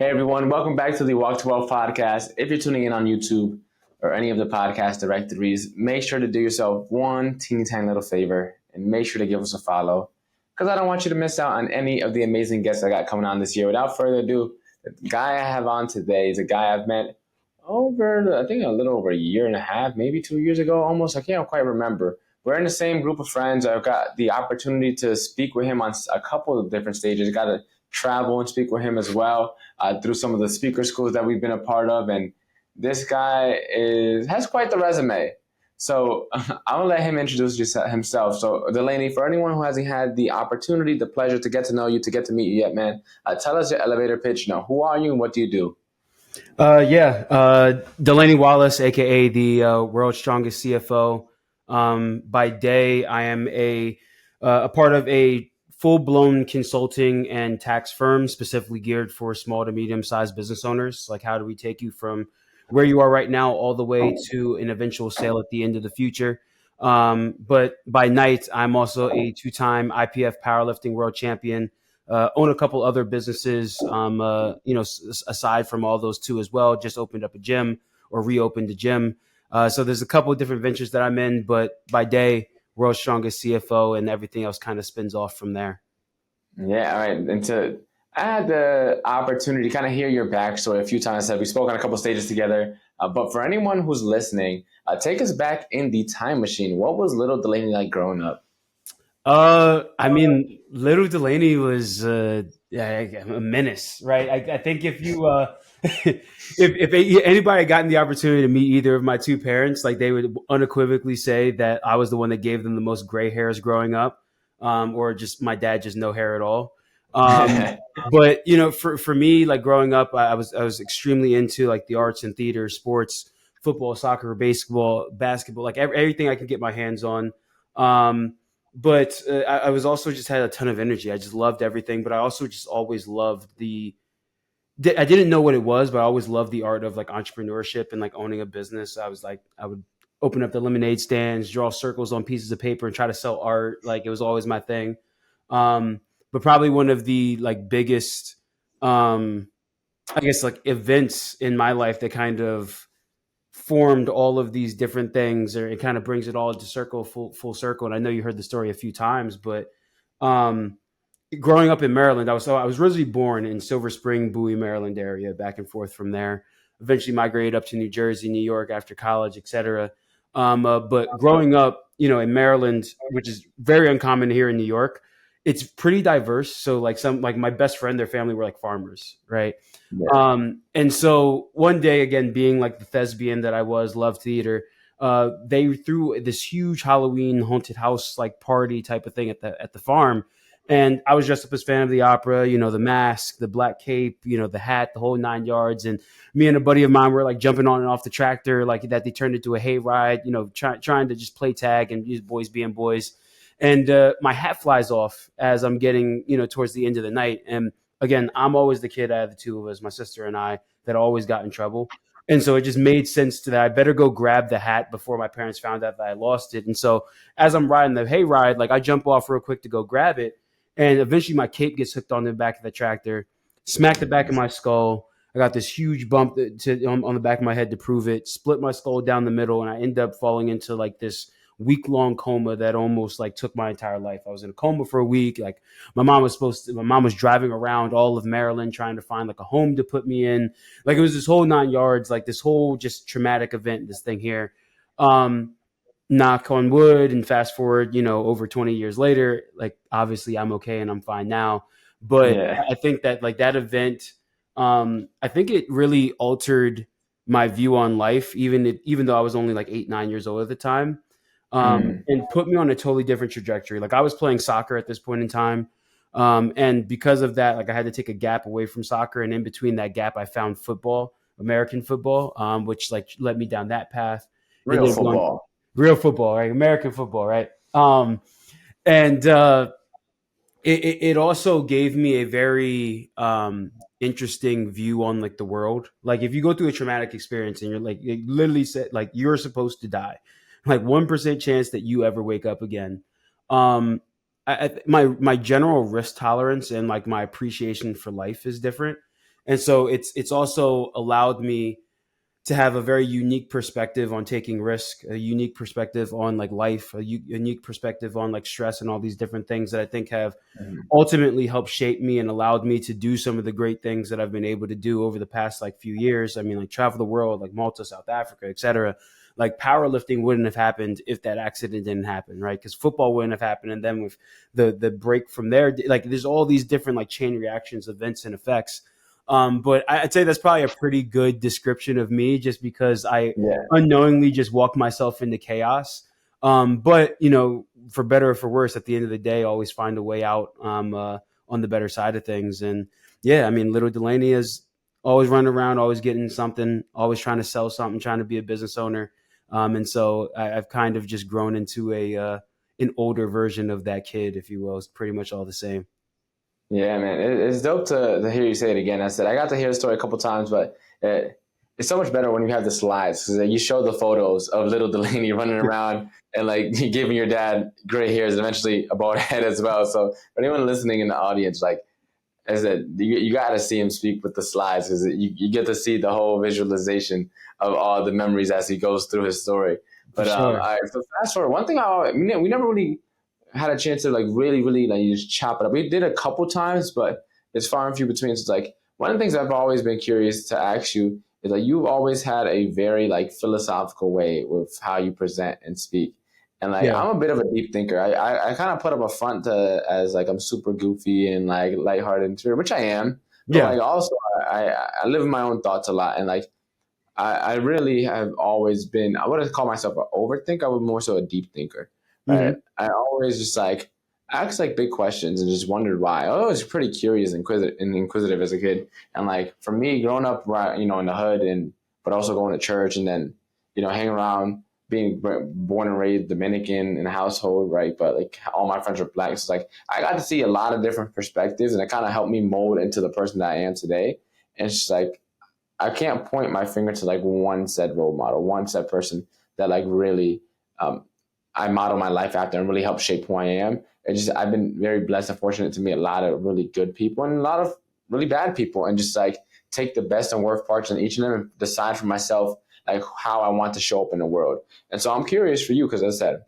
Hey everyone, welcome back to the Walk to Wealth podcast. If you're tuning in on YouTube or any of the podcast directories, make sure to do yourself one teeny tiny little favor and make sure to give us a follow because I don't want you to miss out on any of the amazing guests I got coming on this year. Without further ado, the guy I have on today is a guy I've met I think a little over a year and a half, maybe 2 years ago almost. I can't quite remember. We're in the same group of friends. I've got the opportunity to speak with him on a couple of different stages. I got to travel and speak with him as well through some of the speaker schools that we've been a part of. And this guy has quite the resume. So I'm going to let him introduce himself. So Delaney, for anyone who hasn't had the opportunity, the pleasure to get to know you, to get to meet you yet, man, tell us your elevator pitch. Who are you and what do you do? Delaney Wallace, aka the world's strongest CFO. By day, I am a part of a full-blown consulting and tax firm specifically geared for small to medium-sized business owners. Like, how do we take you from where you are right now all the way to an eventual sale at the end of the future? But by night, I'm also a two-time IPF powerlifting world champion. Own a couple other businesses, aside from all those two as well. Just opened up a gym or reopened a gym. So there's a couple of different ventures that I'm in, but by day, world's strongest CFO, and everything else kind of spins off from there. Yeah, all right. I had the opportunity to kind of hear your backstory a few times. We spoke on a couple stages together. But for anyone who's listening, take us back in the time machine. What was little Delaney like growing up? Little Delaney was a menace, right? I think if you if anybody gotten the opportunity to meet either of my two parents, like, they would unequivocally say that I was the one that gave them the most gray hairs growing up, or just my dad just no hair at all. But for me, like, growing up, I was extremely into like the arts and theater, sports, football, soccer, baseball, basketball, like everything I could get my hands on. But I was also just had a ton of energy. I just loved everything, but I also just always loved I didn't know what it was, but I always loved the art of like entrepreneurship and like owning a business. I would open up the lemonade stands, draw circles on pieces of paper and try to sell art. Like, it was always my thing. But probably one of the like biggest, I guess, like, events in my life that kind of formed all of these different things, or it kind of brings it all into full circle. And I know you heard the story a few times, but growing up in Maryland, I was originally born in Silver Spring, Bowie, Maryland area, back and forth from there. Eventually migrated up to New Jersey, New York after college, etc. But growing up, in Maryland, which is very uncommon here in New York, it's pretty diverse. So like my best friend, their family were like farmers, right? Yeah. And so one day, again, being like the thespian that I was, loved theater, they threw this huge Halloween haunted house like party type of thing at the farm. And I was dressed up as Phantom of the Opera, the mask, the black cape, the hat, the whole 9 yards. And me and a buddy of mine were like jumping on and off the tractor, like that they turned into a hayride, trying to just play tag and use boys being boys. And my hat flies off as I'm getting, towards the end of the night. And again, I'm always the kid out of the two of us, my sister and I, that always got in trouble. And so it just made sense to that I better go grab the hat before my parents found out that I lost it. And so as I'm riding the hayride, like, I jump off real quick to go grab it. And eventually my cape gets hooked on the back of the tractor, smack the back of my skull. I got this huge bump on the back of my head to prove it, split my skull down the middle, and I end up falling into like this week-long coma that almost like took my entire life. I was in a coma for a week. Like, my mom was driving around all of Maryland trying to find like a home to put me in. Like, it was this whole 9 yards, like this whole just traumatic event, this thing here. Knock on wood, and fast forward, over 20 years later, like, obviously I'm okay and I'm fine now. But Yeah. I think that like that event, I think it really altered my view on life, even though I was only like 8, 9 years old at the time, and put me on a totally different trajectory. Like, I was playing soccer at this point in time. And because of that, like, I had to take a gap away from soccer. And in between that gap, I found football, American football, which like led me down that path. Real football. Real football, right? American football, right? And it also gave me a very interesting view on like the world. Like, if you go through a traumatic experience and you're like, it literally said like you're supposed to die, like 1% chance that you ever wake up again. My general risk tolerance and like my appreciation for life is different. And so it's also allowed me to have a very unique perspective on taking risk, a unique perspective on like life, a unique perspective on like stress and all these different things that I think have Mhm. ultimately helped shape me and allowed me to do some of the great things that I've been able to do over the past like few years. I mean, like travel the world, like Malta, South Africa, etc. Like powerlifting wouldn't have happened if that accident didn't happen, right? Because football wouldn't have happened, and then with the break from there, like there's all these different like chain reactions, events, and effects. But I'd say that's probably a pretty good description of me, just because I Yeah. unknowingly just walked myself into chaos. But you know, for better or for worse, at the end of the day, always find a way out on the better side of things. And yeah, I mean, little Delaney is always running around, always getting something, always trying to sell something, trying to be a business owner. And so I've kind of just grown into a an older version of that kid, if you will. It's pretty much all the same. Yeah, man, it's dope to hear you say it again. I said I got to hear the story a couple times, but it's so much better when you have the slides because you show the photos of little Delaney running around and like giving your dad gray hairs and eventually a bald head as well. So for anyone listening in the audience, like I said, you got to see him speak with the slides because you get to see the whole visualization of all the memories as he goes through his story. For But sure. all right, so fast forward. One thing we never really had a chance to like really like you just chop it up. We did a couple times, but it's far and few between. So it's like one of the things I've always been curious to ask you is like you've always had a very like philosophical way with how you present and speak. And like Yeah. I'm a bit of a deep thinker. I kind of put up a front as like I'm super goofy and like lighthearted, which I am. But Yeah. like also I live in my own thoughts a lot, and like I really have always been, I wouldn't call myself an overthinker. I was more so a deep thinker, right? Hmm. I always just like asked like big questions and just wondered why. I was pretty curious and inquisitive as a kid. And like for me, growing up, right, you know, in the hood and, but also going to church and then, you know, hanging around, being born and raised Dominican in a household, right? But like all my friends are black. So like I got to see a lot of different perspectives and it kind of helped me mold into the person that I am today. And it's just like, I can't point my finger to like one set role model, one set person that like really um, I model my life after and really help shape who I am. It's just I've been very blessed and fortunate to meet a lot of really good people and a lot of really bad people, and just like take the best and worst parts in each of them and decide for myself like how I want to show up in the world. And so I'm curious for you because as I said,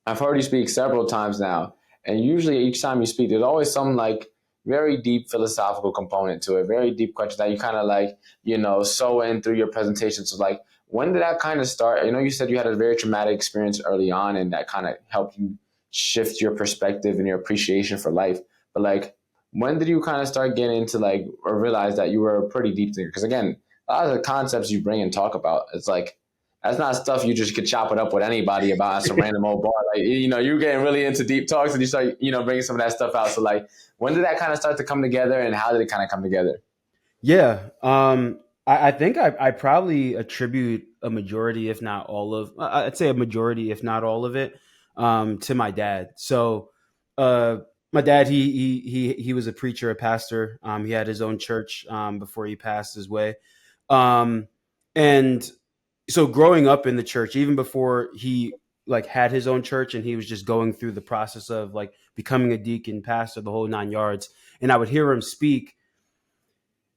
I've heard you speak several times now, and usually each time you speak, there's always some like very deep philosophical component to it, very deep question that you kind of like, you know, sew in through your presentation. So like, when did that kind of start? You know, you said you had a very traumatic experience early on, and that kind of helped you shift your perspective and your appreciation for life. But like, when did you kind of start getting into like, or realize that you were a pretty deep thinker? Because again, a lot of the concepts you bring and talk about, it's like that's not stuff you just could chop it up with anybody about some random old bar. Like, you know, you're getting really into deep talks and you start, you know, bringing some of that stuff out. So like, when did that kind of start to come together and how did it kind of come together? Yeah. I think I probably attribute a majority, if not all of, I'd say a majority, if not all of it, to my dad. So, uh, my dad, he was a preacher, a pastor. He had his own church, before he passed his way. Um, and so growing up in the church, even before he like had his own church and he was just going through the process of like becoming a deacon, pastor, the whole nine yards. And I would hear him speak,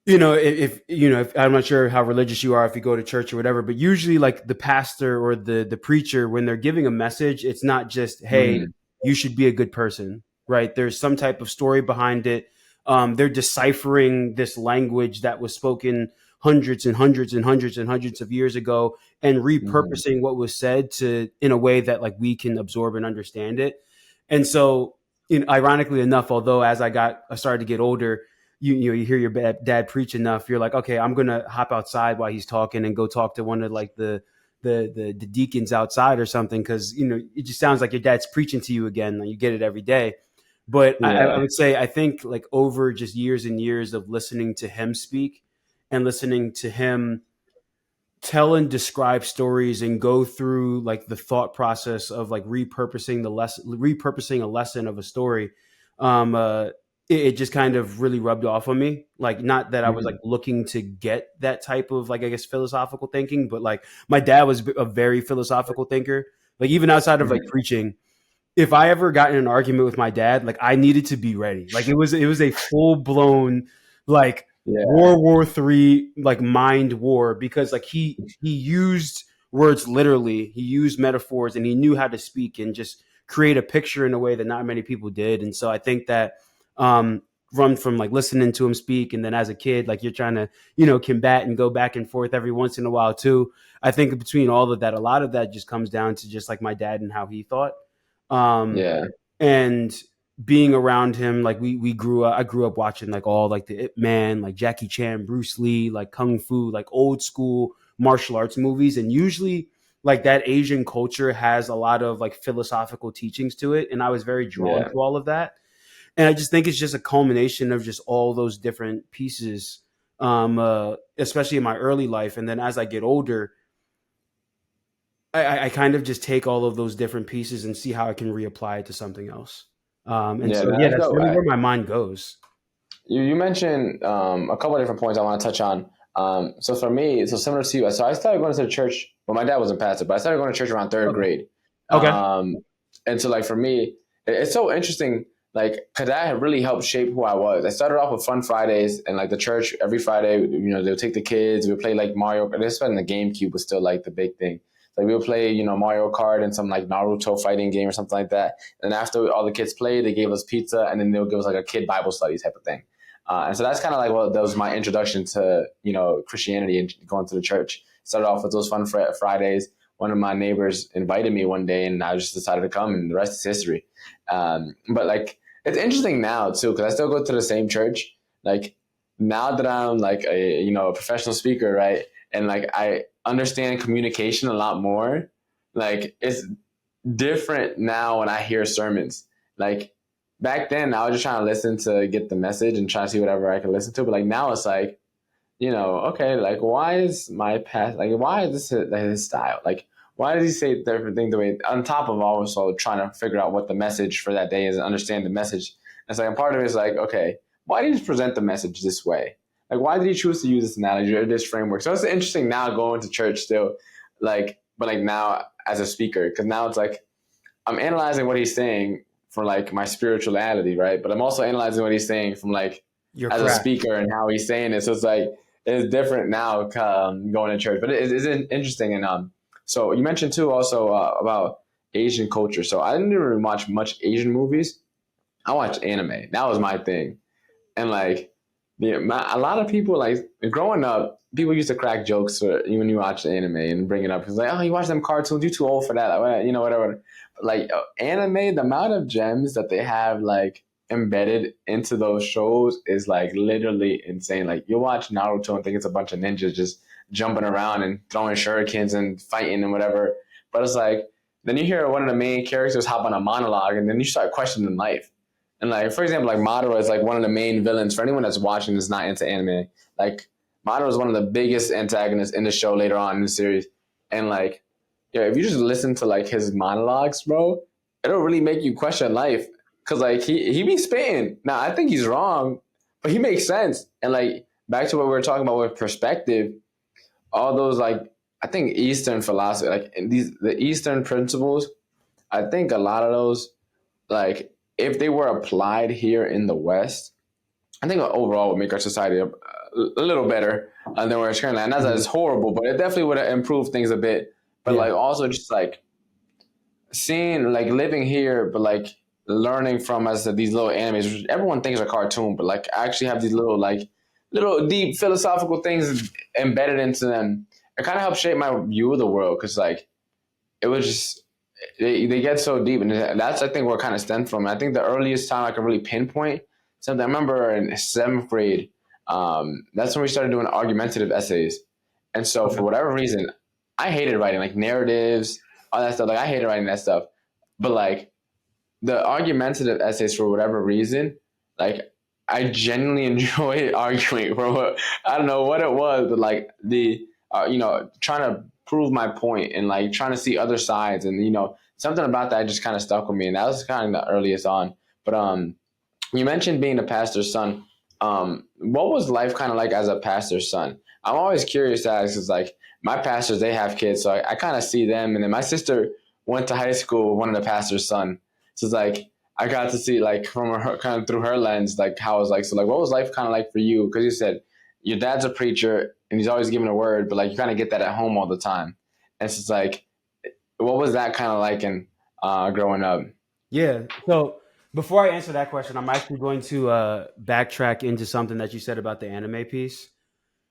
you know, if you know, if, I'm not sure how religious you are, if you go to church or whatever, but usually like the pastor or the preacher, when they're giving a message, it's not just, hey, Mm, you should be a good person, right? There's some type of story behind it. They're deciphering this language that was spoken hundreds and hundreds and hundreds and hundreds of years ago and mm, repurposing what was said to in a way that like we can absorb and understand it. And so, you know, ironically enough, although as I started to get older, you hear your dad preach enough, you're like, okay, I'm gonna hop outside while he's talking and go talk to one of like the deacons outside or something, because you know it just sounds like your dad's preaching to you again. Like you get it every day. But I yeah. would say I think like over just years and years of listening to him speak and listening to him tell and describe stories and go through like the thought process of like repurposing a lesson of a story, um uh it just kind of really rubbed off on me. Like, not that I was like Mm, looking to get that type of like, I guess, philosophical thinking, but like my dad was a very philosophical thinker. Like even outside of like mm, preaching, if I ever got in an argument with my dad, like I needed to be ready. Like it was a full blown like Yeah. World War III, like mind war, because like he used words literally, he used metaphors, and he knew how to speak and just create a picture in a way that not many people did. And so I think that um run from like listening to him speak, and then as a kid, like you're trying to, combat and go back and forth every once in a while too. I think between all of that, a lot of that just comes down to just like my dad and how he thought. Um, Yeah. and being around him, like we grew up, I grew up watching like all like the Ip Man, like Jackie Chan, Bruce Lee, like Kung Fu, like old school martial arts movies. And usually like that Asian culture has a lot of like philosophical teachings to it. And I was very drawn Yeah. to all of that. And I just think it's just a culmination of just all those different pieces, especially in my early life. And then as I get older, I kind of just take all of those different pieces and see how I can reapply it to something else. And Yeah. so, yeah, That's that's dope. really where my mind goes. You mentioned a couple of different points I want to touch on. So for me, so similar to you, so I started going to the church. Well, my dad wasn't pastor, but I started going to church around third Okay. grade. Okay. And so like for me, it's so interesting, like because that had really helped shape who I was. I started off with Fun Fridays, and like the church every Friday, they would take the kids. We would play like Mario. This when the GameCube was still like the big thing. Like we would play, Mario Kart and some like Naruto fighting game or something like that. And after all the kids played, they gave us pizza, and then they would give us like a kid Bible study type of thing. And so that's kind of like that was my introduction to Christianity and going to the church. Started off with those Fun Fridays. One of my neighbors invited me one day, and I just decided to come, and the rest is history. But like it's interesting now too, because I still go to the same church. Like now that I'm like a professional speaker, right, and like I understand communication a lot more. Like it's different now when I hear sermons. Like back then, I was just trying to listen to get the message and try to see whatever I can listen to. But like now, it's like, okay, like why is my past, like why is this his style? Like why does he say different things the way? On top of also trying to figure out what the message for that day is and understand the message. And so, like, part of it is like, okay, why did he present the message this way? Like why did he choose to use this analogy or this framework? So it's interesting now going to church still, like, but like now as a speaker, because now it's like I'm analyzing what he's saying for like my spirituality, right? But I'm also analyzing what he's saying from like Your as a craft. speaker and how he's saying it. So it's like it's different now going to church, but it's interesting. And so you mentioned too also about Asian culture. So I didn't even watch much Asian movies. I watched anime. That was my thing. And like a lot of people like growing up, people used to crack jokes when you watch the anime and bring it up. It's like, oh, you watch them cartoons, you're too old for that. Like, whatever. But like anime, the amount of gems that they have like embedded into those shows is like literally insane. Like you watch Naruto and think it's a bunch of ninjas just jumping around and throwing shurikens and fighting and whatever. But it's like then you hear one of the main characters hop on a monologue, and then you start questioning life. And like, for example, like Madara is like one of the main villains for anyone that's watching that's not into anime. Like Madara is one of the biggest antagonists in the show later on in the series. And like, yeah, if you just listen to like his monologues, bro, it'll really make you question life. Cause like he be spitting. Now I think he's wrong, but he makes sense. And like back to what we were talking about with perspective, all those like I think Eastern philosophy, like the Eastern principles, I think a lot of those like if they were applied here in the West, I think overall would make our society a little better than where it's currently. And that's Mhm. it's horrible, but it definitely would have improved things a bit. But Yeah. like also just like seeing like living here, but like learning from as these little animes, which everyone thinks are cartoon, but like I actually have these little deep philosophical things embedded into them. It kind of helped shape my view of the world because like it was just they get so deep, and that's I think where it kind of stemmed from. I think the earliest time I could really pinpoint something. I remember in seventh grade, that's when we started doing argumentative essays, and so for Okay. whatever reason, I hated writing like narratives, all that stuff. Like I hated writing that stuff, but like the argumentative essays for whatever reason, like I genuinely enjoy arguing for what I don't know what it was, but like the trying to prove my point and like trying to see other sides and something about that just kind of stuck with me and that was kind of the earliest on. But you mentioned being a pastor's son. What was life kind of like as a pastor's son? I'm always curious to ask because like my pastors they have kids, so I kind of see them, and then my sister went to high school with one of the pastor's son. So it's like I got to see like from her kind of through her lens, like how it was like. So like, what was life kind of like for you? Because you said your dad's a preacher and he's always giving a word, but like you kind of get that at home all the time. And it's just like, what was that kind of like in growing up? Yeah. So before I answer that question, I'm actually going to backtrack into something that you said about the anime piece.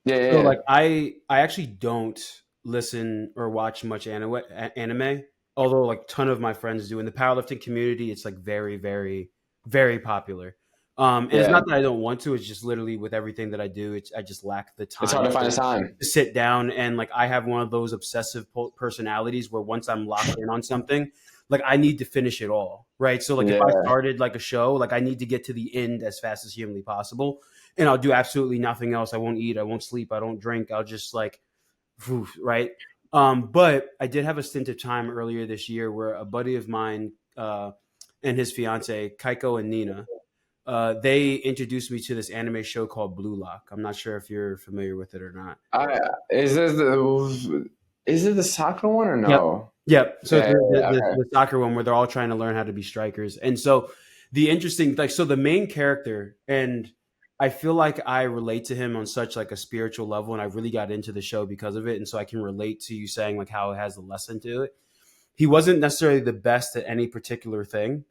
Yeah, yeah, So yeah. like I actually don't listen or watch much anime, although like ton of my friends do. In the powerlifting community, it's like very, very, very popular. And it's Yeah. not that I don't want to; it's just literally with everything that I do, I just lack the It's time hard to find a time. to sit down and like I have one of those obsessive personalities where once I'm locked in on something, like I need to finish it all, right? So like if I Yeah. started like a show, like I need to get to the end as fast as humanly possible, and I'll do absolutely nothing else. I won't eat, I won't sleep, I don't drink. I'll just like, right? But I did have a stint of time earlier this year where a buddy of mine and his fiance Kaiko and Nina, they introduced me to this anime show called Blue Lock. I'm not sure if you're familiar with it or not. I, is it the soccer one or Yep. no? Yep. So it's Yeah, yeah, yeah, the soccer one where they're all trying to learn how to be strikers. And so the interesting, like, so the main character, and I feel like I relate to him on such like a spiritual level, and I really got into the show because of it. And so I can relate to you saying like how it has a lesson to it. He wasn't necessarily the best at any particular thing,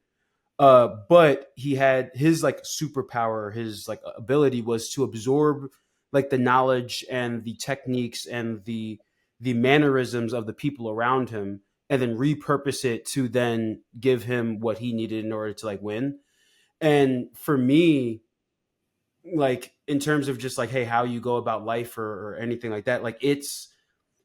but he had his like superpower, his like ability was to absorb like the knowledge and the techniques and the mannerisms of the people around him and then repurpose it to then give him what he needed in order to like win. And for me, like in terms of just like, hey, how you go about life or anything like that, like it's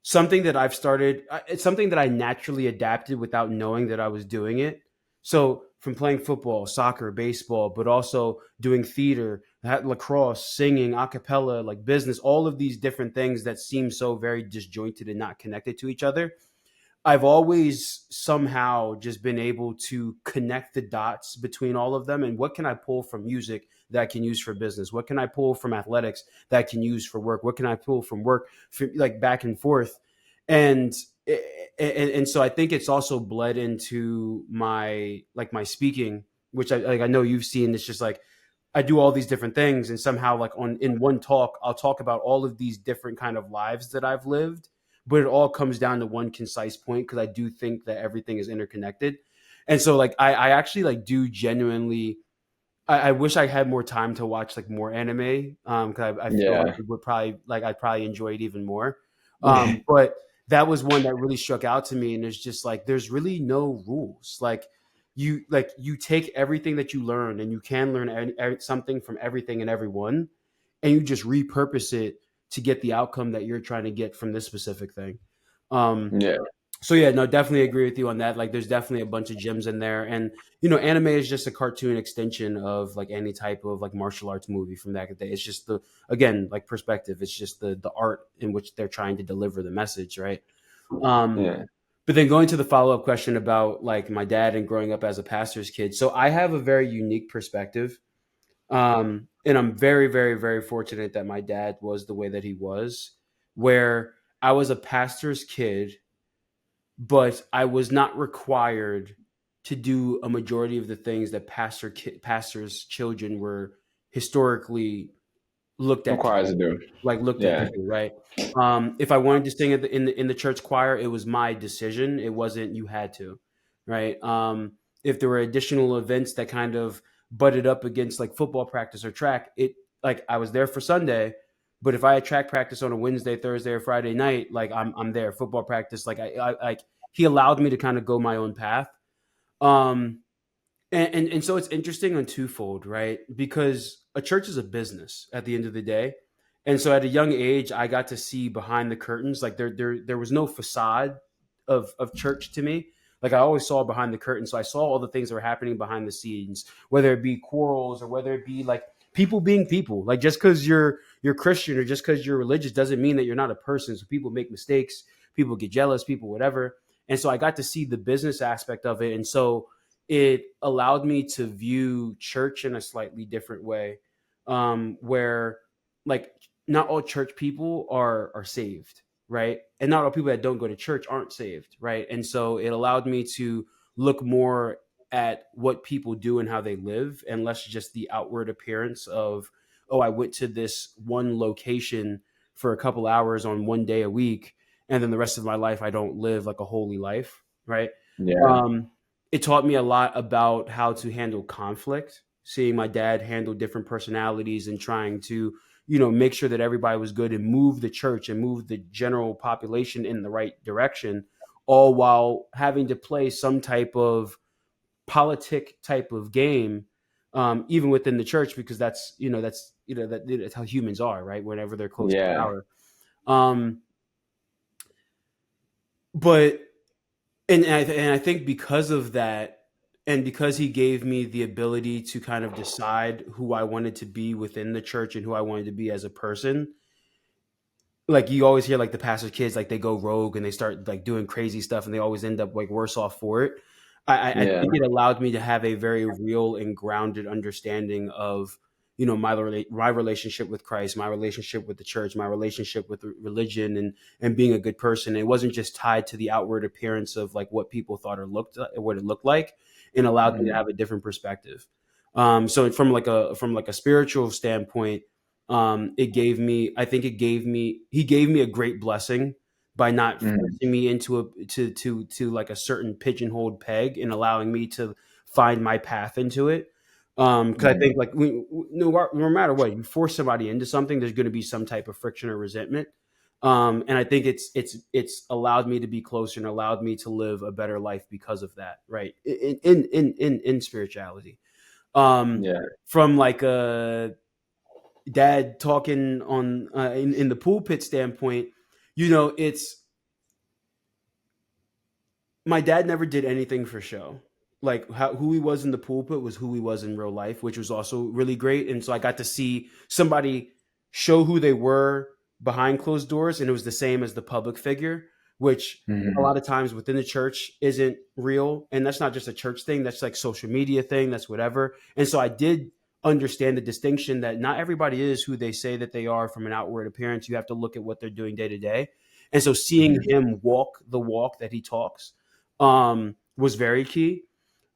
something that I've started. It's something that I naturally adapted without knowing that I was doing it. So from playing football, soccer, baseball, but also doing theater, lacrosse, singing, a cappella, like business, all of these different things that seem so very disjointed and not connected to each other. I've always somehow just been able to connect the dots between all of them. And what can I pull from music that I can use for business? What can I pull from athletics that I can use for work? What can I pull from work, for, like back and forth? And, and so I think it's also bled into my like my speaking, which I know you've seen. It's just like I do all these different things, and somehow like on in one talk, I'll talk about all of these different kind of lives that I've lived, but it all comes down to one concise point because I do think that everything is interconnected. And so like I actually like do genuinely I wish I had more time to watch like more anime because I feel like yeah. it would probably like I'd probably enjoy it even more. Yeah. But that was one that really struck out to me, and it's just like there's really no rules. Like you take everything that you learn, and you can learn something from everything and everyone, and you just repurpose it to get the outcome that you're trying to get from this specific thing. Um, Yeah. so yeah, no, definitely agree with you on that. Like, there's definitely a bunch of gems in there, and anime is just a cartoon extension of like any type of like martial arts movie from back in the day. It's just the again like perspective. It's just the art in which they're trying to deliver the message, right? Um, Yeah. but then going to the follow up question about like my dad and growing up as a pastor's kid. So I have a very unique perspective, and I'm very, very, very fortunate that my dad was the way that he was, where I was a pastor's kid but I was not required to do a majority of the things that pastors' children were historically looked at to Requires do, to do. like looked at to Yeah. do, right? If I wanted to sing at in the church choir, it was my decision. It wasn't you had to, right? If there were additional events that kind of butted up against like football practice or track, it like I was there for Sunday. But if I had track practice on a Wednesday, Thursday, or Friday night, like I'm there. Football practice, like I like he allowed me to kind of go my own path. Um, and so it's interesting on twofold, right? Because a church is a business at the end of the day. And so at a young age, I got to see behind the curtains. Like there was no facade of church to me. Like I always saw behind the curtain. So I saw all the things that were happening behind the scenes, whether it be quarrels or whether it be like people being people. Like just because you're Christian or just because you're religious doesn't mean that you're not a person. So people make mistakes, people get jealous, people whatever. And so I got to see the business aspect of it. And so it allowed me to view church in a slightly different way, where like not all church people are saved, right? And not all people that don't go to church aren't saved, right? And so it allowed me to look more at what people do and how they live, and less just the outward appearance oh, I went to this one location for a couple hours on one day a week, and then the rest of my life I don't live like a holy life, right? Yeah. Um, it taught me a lot about how to handle conflict, seeing my dad handle different personalities and trying to, make sure that everybody was good and move the church and move the general population in the right direction, all while having to play some type of politic type of game, even within the church, because that's how humans are, right? Whenever they're close to Yeah. power. Um, but and I think because of that, and because he gave me the ability to kind of decide who I wanted to be within the church and who I wanted to be as a person, like you always hear like the pastor's kids, like they go rogue and they start like doing crazy stuff and they always end up like worse off for it. I Yeah. think it allowed me to have a very real and grounded understanding of, my relationship with Christ, my relationship with the church, my relationship with religion, and being a good person. It wasn't just tied to the outward appearance of like what people thought or what it looked like, and allowed me to Mhm. have a different perspective. So from like a spiritual standpoint, he gave me a great blessing by not Mhm. forcing me into to like a certain pigeonholed peg and allowing me to find my path into it. Because I Mhm. think like no matter what, you force somebody into something, there's going to be some type of friction or resentment. And I think it's allowed me to be closer and allowed me to live a better life because of that, right? In spirituality. Um, Yeah. from like a dad talking on in the pulpit standpoint, it's my dad never did anything for show. Like who he was in the pulpit was who he was in real life, which was also really great. And so I got to see somebody show who they were behind closed doors, and it was the same as the public figure, which a Mhm. lot of times within the church isn't real. And that's not just a church thing, that's like social media thing, that's whatever. And so I did understand the distinction that not everybody is who they say that they are from an outward appearance. You have to look at what they're doing day to day. And so seeing Mhm. him walk the walk that he talks was very key.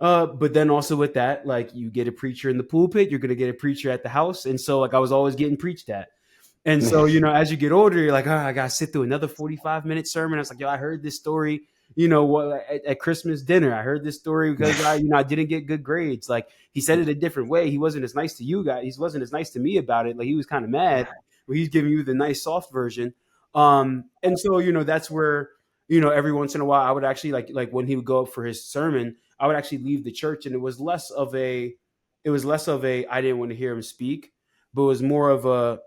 But then also with that, like you get a preacher in the pulpit, you're gonna get a preacher at the house, and so like I was always getting preached at. And so, as you get older, you're like, oh, I gotta sit through another 45-minute sermon. I was like, yo, I heard this story, at Christmas dinner. I heard this story because I didn't get good grades. Like he said it a different way. He wasn't as nice to you guys. He wasn't as nice to me about it. Like he was kind of mad, but he's giving you the nice soft version. And so, that's where, every once in a while I would actually like when he would go up for his sermon, I would actually leave the church, and it was less of a I didn't want to hear him speak, but it was more of a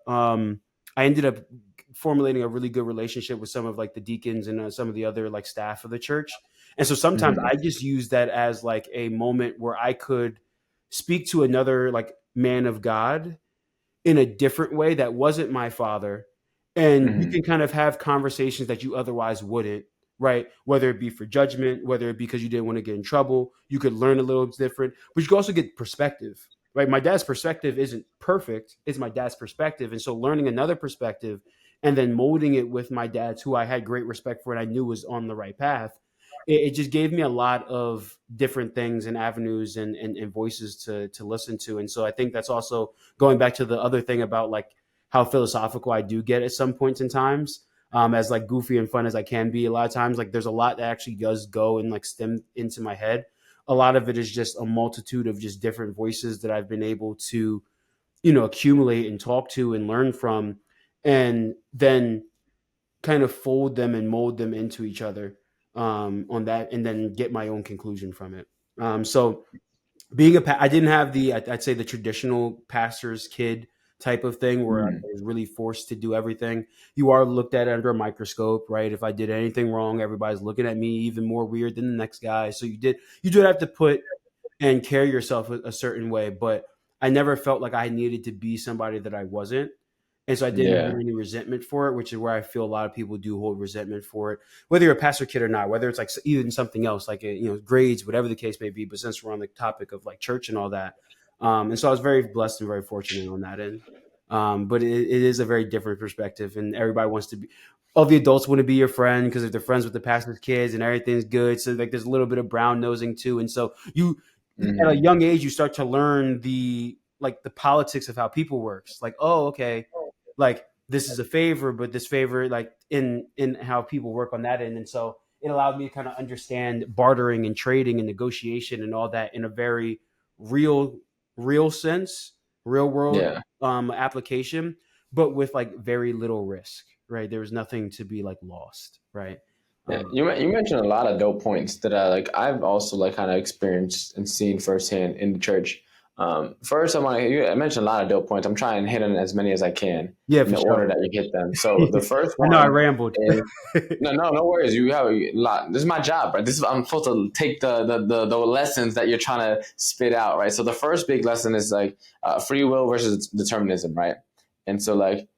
I ended up formulating a really good relationship with some of like the deacons and some of the other like staff of the church. And so sometimes Mhm. I just use that as like a moment where I could speak to another like man of God in a different way that wasn't my father. And you Mhm. can kind of have conversations that you otherwise wouldn't, right? Whether it be for judgment, whether it be because you didn't want to get in trouble, you could learn a little different, but you could also get perspective, right? My dad's perspective isn't perfect, it's my dad's perspective. And so learning another perspective and then molding it with my dad's, who I had great respect for and I knew was on the right path, it just gave me a lot of different things and avenues and voices to listen to. And so I think that's also going back to the other thing about like how philosophical I do get at some points in times, as like goofy and fun as I can be. A lot of times, like there's a lot that actually does go and like stem into my head. A lot of it is just a multitude of just different voices that I've been able to, accumulate and talk to and learn from, and then kind of fold them and mold them into each other, on that, and then get my own conclusion from it. So I didn't have I'd say the traditional pastor's kid type of thing where I Mhm. was really forced to do everything. You are looked at under a microscope, right? If I did anything wrong, everybody's looking at me even more weird than the next guy. So you do have to put and carry yourself a certain way, but I never felt like I needed to be somebody that I wasn't. And so I didn't hold Yeah. any resentment for it, which is where I feel a lot of people do hold resentment for it, whether you're a pastor kid or not, whether it's like even something else, like, grades, whatever the case may be. But since we're on the topic of like church and all that, and so I was very blessed and very fortunate on that end. But it is a very different perspective, and everybody wants to be, all the adults want to be your friend because if they're friends with the pastor's kids and everything's good. So like there's a little bit of brown nosing too. And so you, at a Mhm. young age, you start to learn the like the politics of how people works. Like, oh, okay, like this is a favor, but this favor, like in how people work on that end. And so it allowed me to kind of understand bartering and trading and negotiation and all that in a very real, real sense, real world Yeah. application, but with like very little risk, right? There was nothing to be like lost, right? Yeah, Um, you mentioned a lot of dope points that I've also like kind of experienced and seen firsthand in the church. First, I mentioned a lot of dope points. I'm trying to hit on as many as I can yeah, in for the order sure. that you hit them. So the first I know I one rambled. is no worries. You have a lot. This is my job, right? I'm supposed to take the lessons that you're trying to spit out, right? So the first big lesson is like free will versus determinism, right? And so like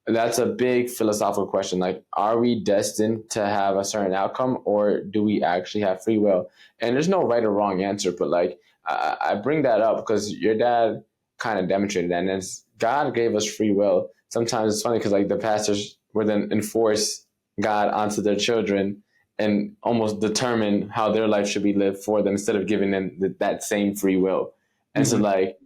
that's a big philosophical question. Like, are we destined to have a certain outcome, or do we actually have free will? And there's no right or wrong answer, but like, I bring that up because your dad kind of demonstrated that. And as God gave us free will, sometimes it's funny because like the pastors would then enforce God onto their children and almost determine how their life should be lived for them instead of giving them that same free will. And so, Mhm. like,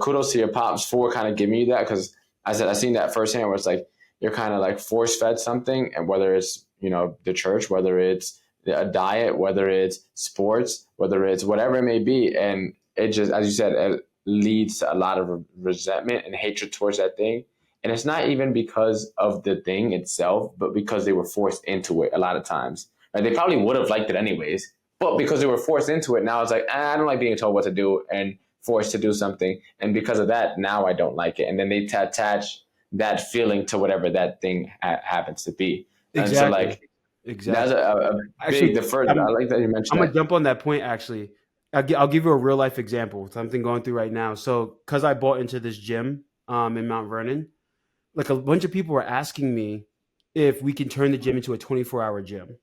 kudos to your pops for kind of giving you that because I seen that firsthand where it's like you're kind of like force fed something, and whether it's the church, whether it's a diet, whether it's sports, whether it's whatever it may be, and it just, as you said, it leads to a lot of resentment and hatred towards that thing. And it's not even because of the thing itself, but because they were forced into it a lot of times. Right? They probably would have liked it anyways, but because they were forced into it, now it's like, I don't like being told what to do and forced to do something. And because of that, now I don't like it. And then they attach that feeling to whatever that thing happens to be. And so Exactly. like that's Exactly. a big, Actually, the first, I I'm like that you I'm mentioned gonna that. jump on that point. Actually, I'll give you a real life example. Something going through right now. So, because I bought into this gym in Mount Vernon, like a bunch of people were asking me if we can turn the gym into a 24-hour gym.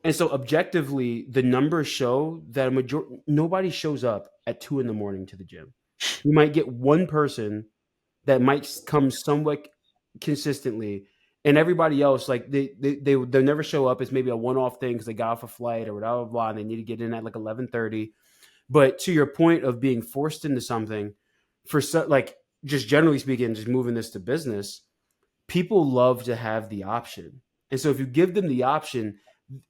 And so, objectively, the numbers show that nobody shows up at 2 in the morning to the gym. You might get one person that might come somewhat consistently, and everybody else, like they'll never show up. It's maybe a one-off thing because they got off a flight or whatever, blah, and they need to get in at like 11:30. But to your point of being forced into something, like just generally speaking, just moving this to business, people love to have the option. And so if you give them the option,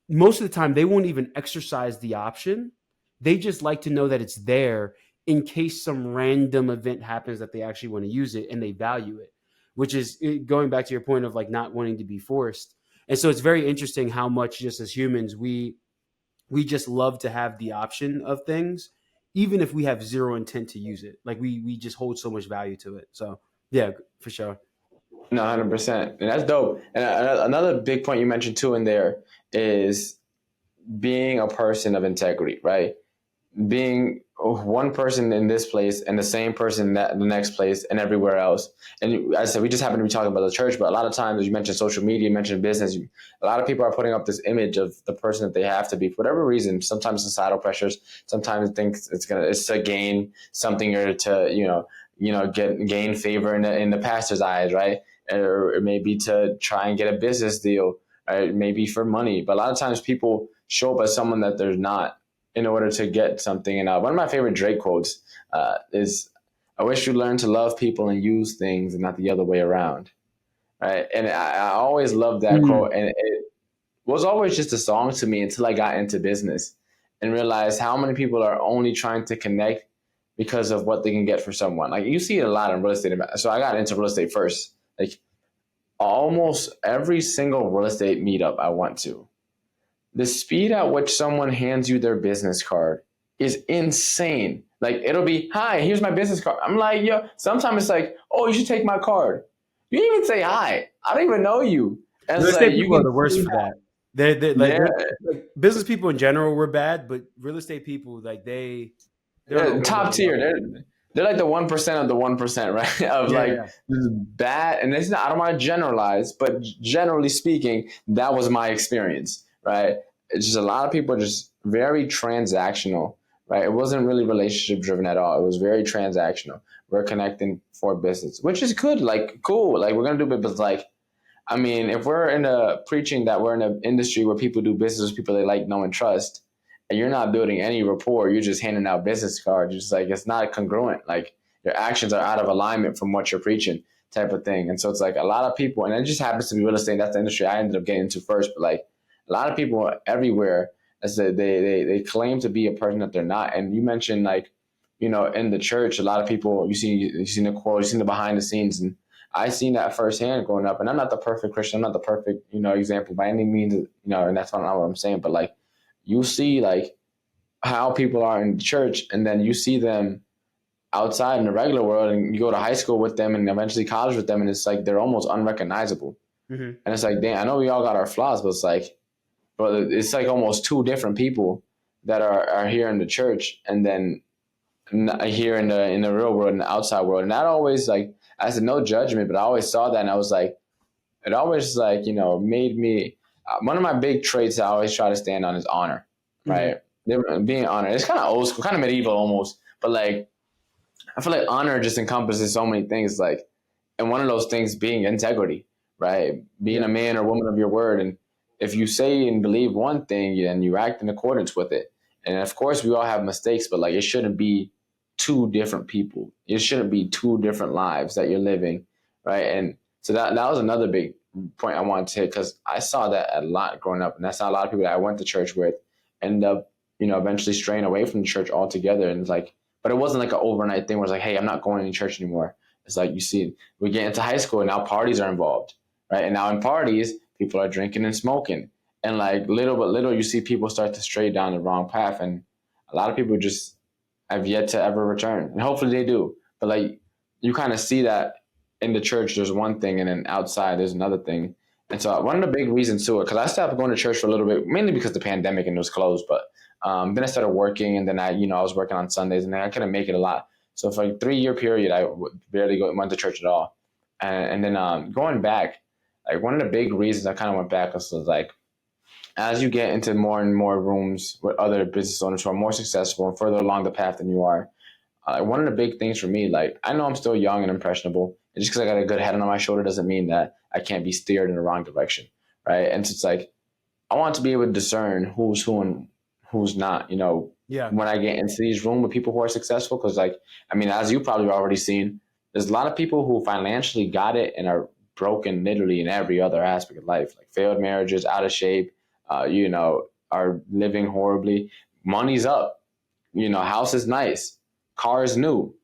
most of the time they won't even exercise the option. They just like to know that it's there in case some random event happens that they actually want to use it and they value it, which is going back to your point of like not wanting to be forced. And so it's very interesting how much just as humans we just love to have the option of things even if we have zero intent to use it. Like we just hold so much value to it. So yeah, for sure. No, 100%. And that's dope. And another big point you mentioned too in there is being a person of integrity, right? Being one person in this place and the same person in the next place and everywhere else. And as I said, we just happen to be talking about the church, but a lot of times, as you mentioned social media, you mentioned business, a lot of people are putting up this image of the person that they have to be for whatever reason. Sometimes societal pressures, sometimes think it's to gain something or to gain favor in the pastor's eyes, right? Or maybe to try and get a business deal, right? Maybe for money. But a lot of times people show up as someone that they're not in order to get something. And one of my favorite Drake quotes is, "I wish you learned to love people and use things, and not the other way around." Right? And I always loved that Mm. quote, and it was always just a song to me until I got into business and realized how many people are only trying to connect because of what they can get for someone. Like you see it a lot in real estate. So I got into real estate first. Like almost every single real estate meetup I went to, the speed at which someone hands you their business card is insane. Like it'll be, "Hi, here's my business card." I'm like, yo, sometimes it's like, "Oh, you should take my card." You didn't even say hi. I don't even know you. And Real it's like estate you people are can the worst see for that. They're yeah, like, business people in general were bad, but real estate people like they're on a whole top other tier. level. They're like the 1% of the 1%, right? Of Yeah, like yeah. bad, and it's not. I don't want to generalize, but generally speaking, that was my experience, right? It's just a lot of people are just very transactional, right? It wasn't really relationship driven at all. It was very transactional. We're connecting for business, which is good, like cool, like we're gonna do it, but like I mean, if we're in a preaching that we're in an industry where people do business with people they like, know, and trust, and you're not building any rapport, you're just handing out business cards. You're just like, it's not congruent. Like, your actions are out of alignment from what you're preaching, type of thing. And so it's like a lot of people, and it just happens to be real estate. That's the industry I ended up getting into first. But like a lot of people everywhere, as they claim to be a person that they're not. And you mentioned like, in the church, a lot of people you see the quote, you see the behind the scenes, and I seen that firsthand growing up. And I'm not the perfect Christian, I'm not the perfect example by any means, and that's not what I'm saying. But like you see like how people are in church, and then you see them outside in the regular world, and you go to high school with them and eventually college with them, and it's like they're almost unrecognizable. Mm-hmm. And it's like, damn, I know we all got our flaws, but it's like almost two different people that are here in the church, and then here in the real world, in the outside world. And that always, like, I said no judgment, but I always saw that, and I was like, it always like made me. One of my big traits I always try to stand on is honor, right? Mm-hmm. Being honored. It's kind of old school, kind of medieval almost, but like I feel like honor just encompasses so many things. Like, and one of those things being integrity, right? Being a man or woman of your word, and if you say and believe one thing, then you act in accordance with it. And of course, we all have mistakes, but like it shouldn't be two different people. It shouldn't be two different lives that you're living, right? And so that was another big point I wanted to hit, because I saw that a lot growing up, and I saw a lot of people that I went to church with end up, eventually straying away from the church altogether. And it's like, but it wasn't like an overnight thing where it's like, hey, I'm not going to any church anymore. It's like, you see, we get into high school and now parties are involved, right? And now in parties, people are drinking and smoking. And like little by little, you see people start to stray down the wrong path. And a lot of people just have yet to ever return. And hopefully they do. But like, you kind of see that in the church, there's one thing, and then outside, there's another thing. And so one of the big reasons to it, because I stopped going to church for a little bit, mainly because of the pandemic and it was closed. But then I started working, and then I was working on Sundays, and then I couldn't make it a lot. So for a 3-year period, I barely went to church at all. And then going back, like one of the big reasons I kind of went back was like, as you get into more and more rooms with other business owners who are more successful and further along the path than you are, one of the big things for me, like I know I'm still young and impressionable, and just because I got a good head on my shoulder doesn't mean that I can't be steered in the wrong direction, right? And so it's like, I want to be able to discern who's who and who's not, when I get into these rooms with people who are successful. Because like, I mean, as you probably already seen, there's a lot of people who financially got it and are broken literally in every other aspect of life, like failed marriages, out of shape, are living horribly. Money's up, house is nice, car is new,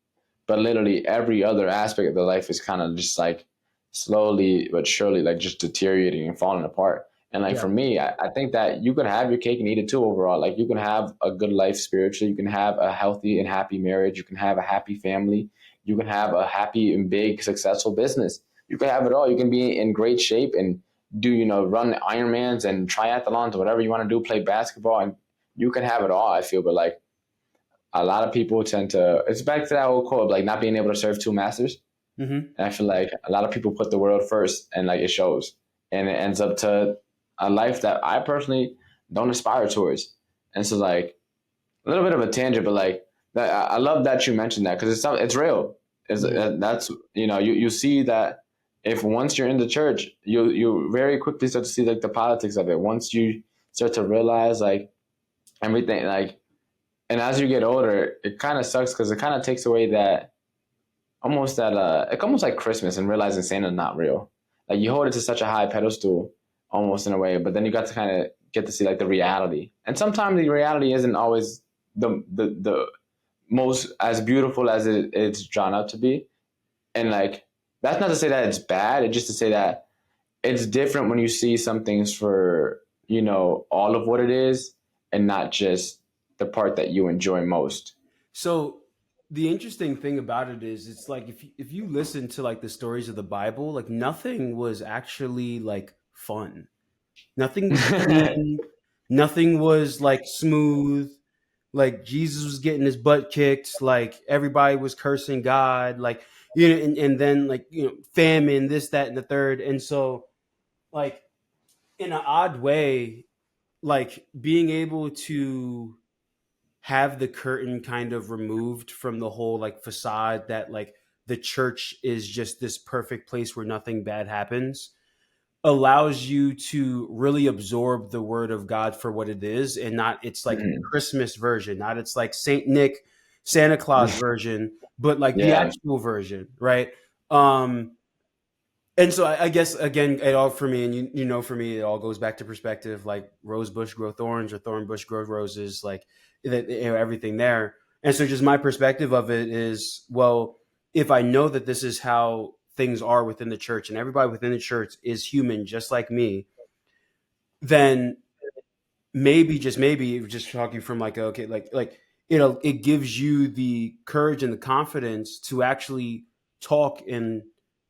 but literally every other aspect of their life is kind of just like slowly but surely like just deteriorating and falling apart. And like for me, I think that you can have your cake and eat it too overall. Like you can have a good life spiritually, you can have a healthy and happy marriage, you can have a happy family, you can have a happy and big successful business. You can have it all. You can be in great shape and do, run Ironmans and triathlons, whatever you want to do, play basketball, and you can have it all, I feel. But like a lot of people tend to, it's back to that old quote, like not being able to serve two masters. Mm-hmm. And I feel like a lot of people put the world first, and like it shows, and it ends up to a life that I personally don't aspire towards. And so like a little bit of a tangent, but like that, I love that you mentioned that, because it's real. That's you see that if once you're in the church, you very quickly start to see like the politics of it. Once you start to realize like everything, like, and as you get older, it kind of sucks because it kind of takes away that almost like Christmas and realizing Santa's not real. Like you hold it to such a high pedestal almost in a way, but then you got to kind of get to see like the reality. And sometimes the reality isn't always the most as beautiful as it's drawn up to be. And like, that's not to say that it's bad. It's just to say that it's different when you see some things for, all of what it is and not just the part that you enjoy most. So the interesting thing about it is, it's like if you listen to like the stories of the Bible, like nothing was actually like fun. Nothing was clean. Nothing was like smooth. Like Jesus was getting his butt kicked. Like everybody was cursing God. Like and then like famine, this, that, and the third. And so like in an odd way, like being able to have the curtain kind of removed from the whole like facade that like the church is just this perfect place where nothing bad happens, allows you to really absorb the word of God for what it is, and not its like Christmas version, not it's like Saint Nick Santa Claus version, but like the Yeah. actual version, right? Um, and so I guess again, it all for me, and you know, for me, it all goes back to perspective. Like rose bush grow thorns, or thorn bush grow roses. Like everything there. And so, just my perspective of it is, well, if I know that this is how things are within the church, and everybody within the church is human, just like me, then maybe, just maybe, just talking from like, okay, like it gives you the courage and the confidence to actually talk and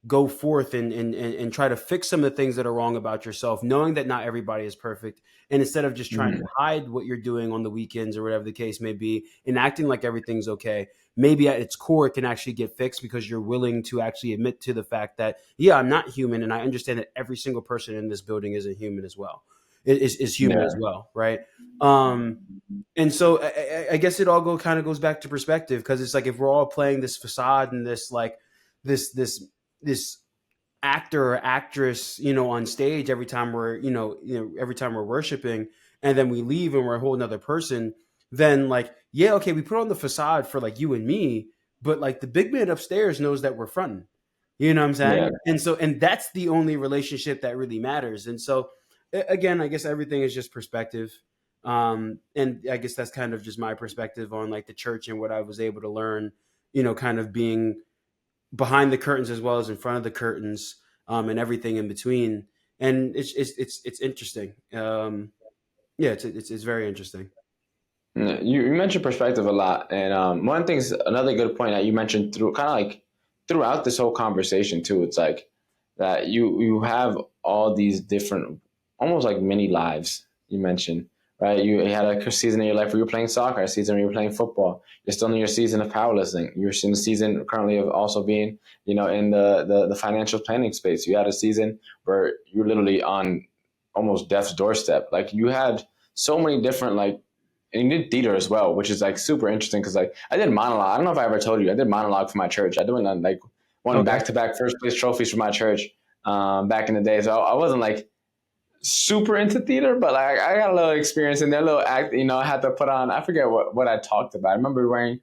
go forth and try to fix some of the things that are wrong about yourself, knowing that not everybody is perfect, and instead of just trying to Mhm. hide what you're doing on the weekends or whatever the case may be and acting like everything's okay, maybe at its core it can actually get fixed because you're willing to actually admit to the fact that, yeah, I'm not human, and I understand that every single person in this building isn't human as well, is human Yeah. as well, right? Um, and so I guess it all kind of goes back to perspective, because it's like if we're all playing this facade and this like this this actor or actress, you know, on stage every time we're every time we're worshiping, and then we leave and we're a whole another person, then like, yeah, okay, we put on the facade for like you and me, but like the big man upstairs knows that we're fronting. You know what I'm Yeah. saying? And so, and that's the only relationship that really matters. And so, again, I guess everything is just perspective. And I guess that's kind of just my perspective on like the church and what I was able to learn, you know, kind of being behind the curtains as well as in front of the curtains, and everything in between. And it's interesting. Yeah, it's very interesting. You mentioned perspective a lot, and one thing's another good point that you mentioned through kind of like throughout this whole conversation too. It's like that you have all these different, almost like mini lives. You mentioned, right? You had a season in your life where you were playing soccer, a season where you were playing football. You're still in your season of powerlifting. You're in the season currently of also being, in the financial planning space. You had a season where you're literally on almost death's doorstep. Like you had so many different like, and you did theater as well, which is like super interesting because like I did monologue. I don't know if I ever told you, I did monologue for my church. I doing like won Okay. back to back first place trophies for my church back in the day. So I wasn't like super into theater, but like I got a little experience in there, a little act. I had to put on. I forget what I talked about. I remember wearing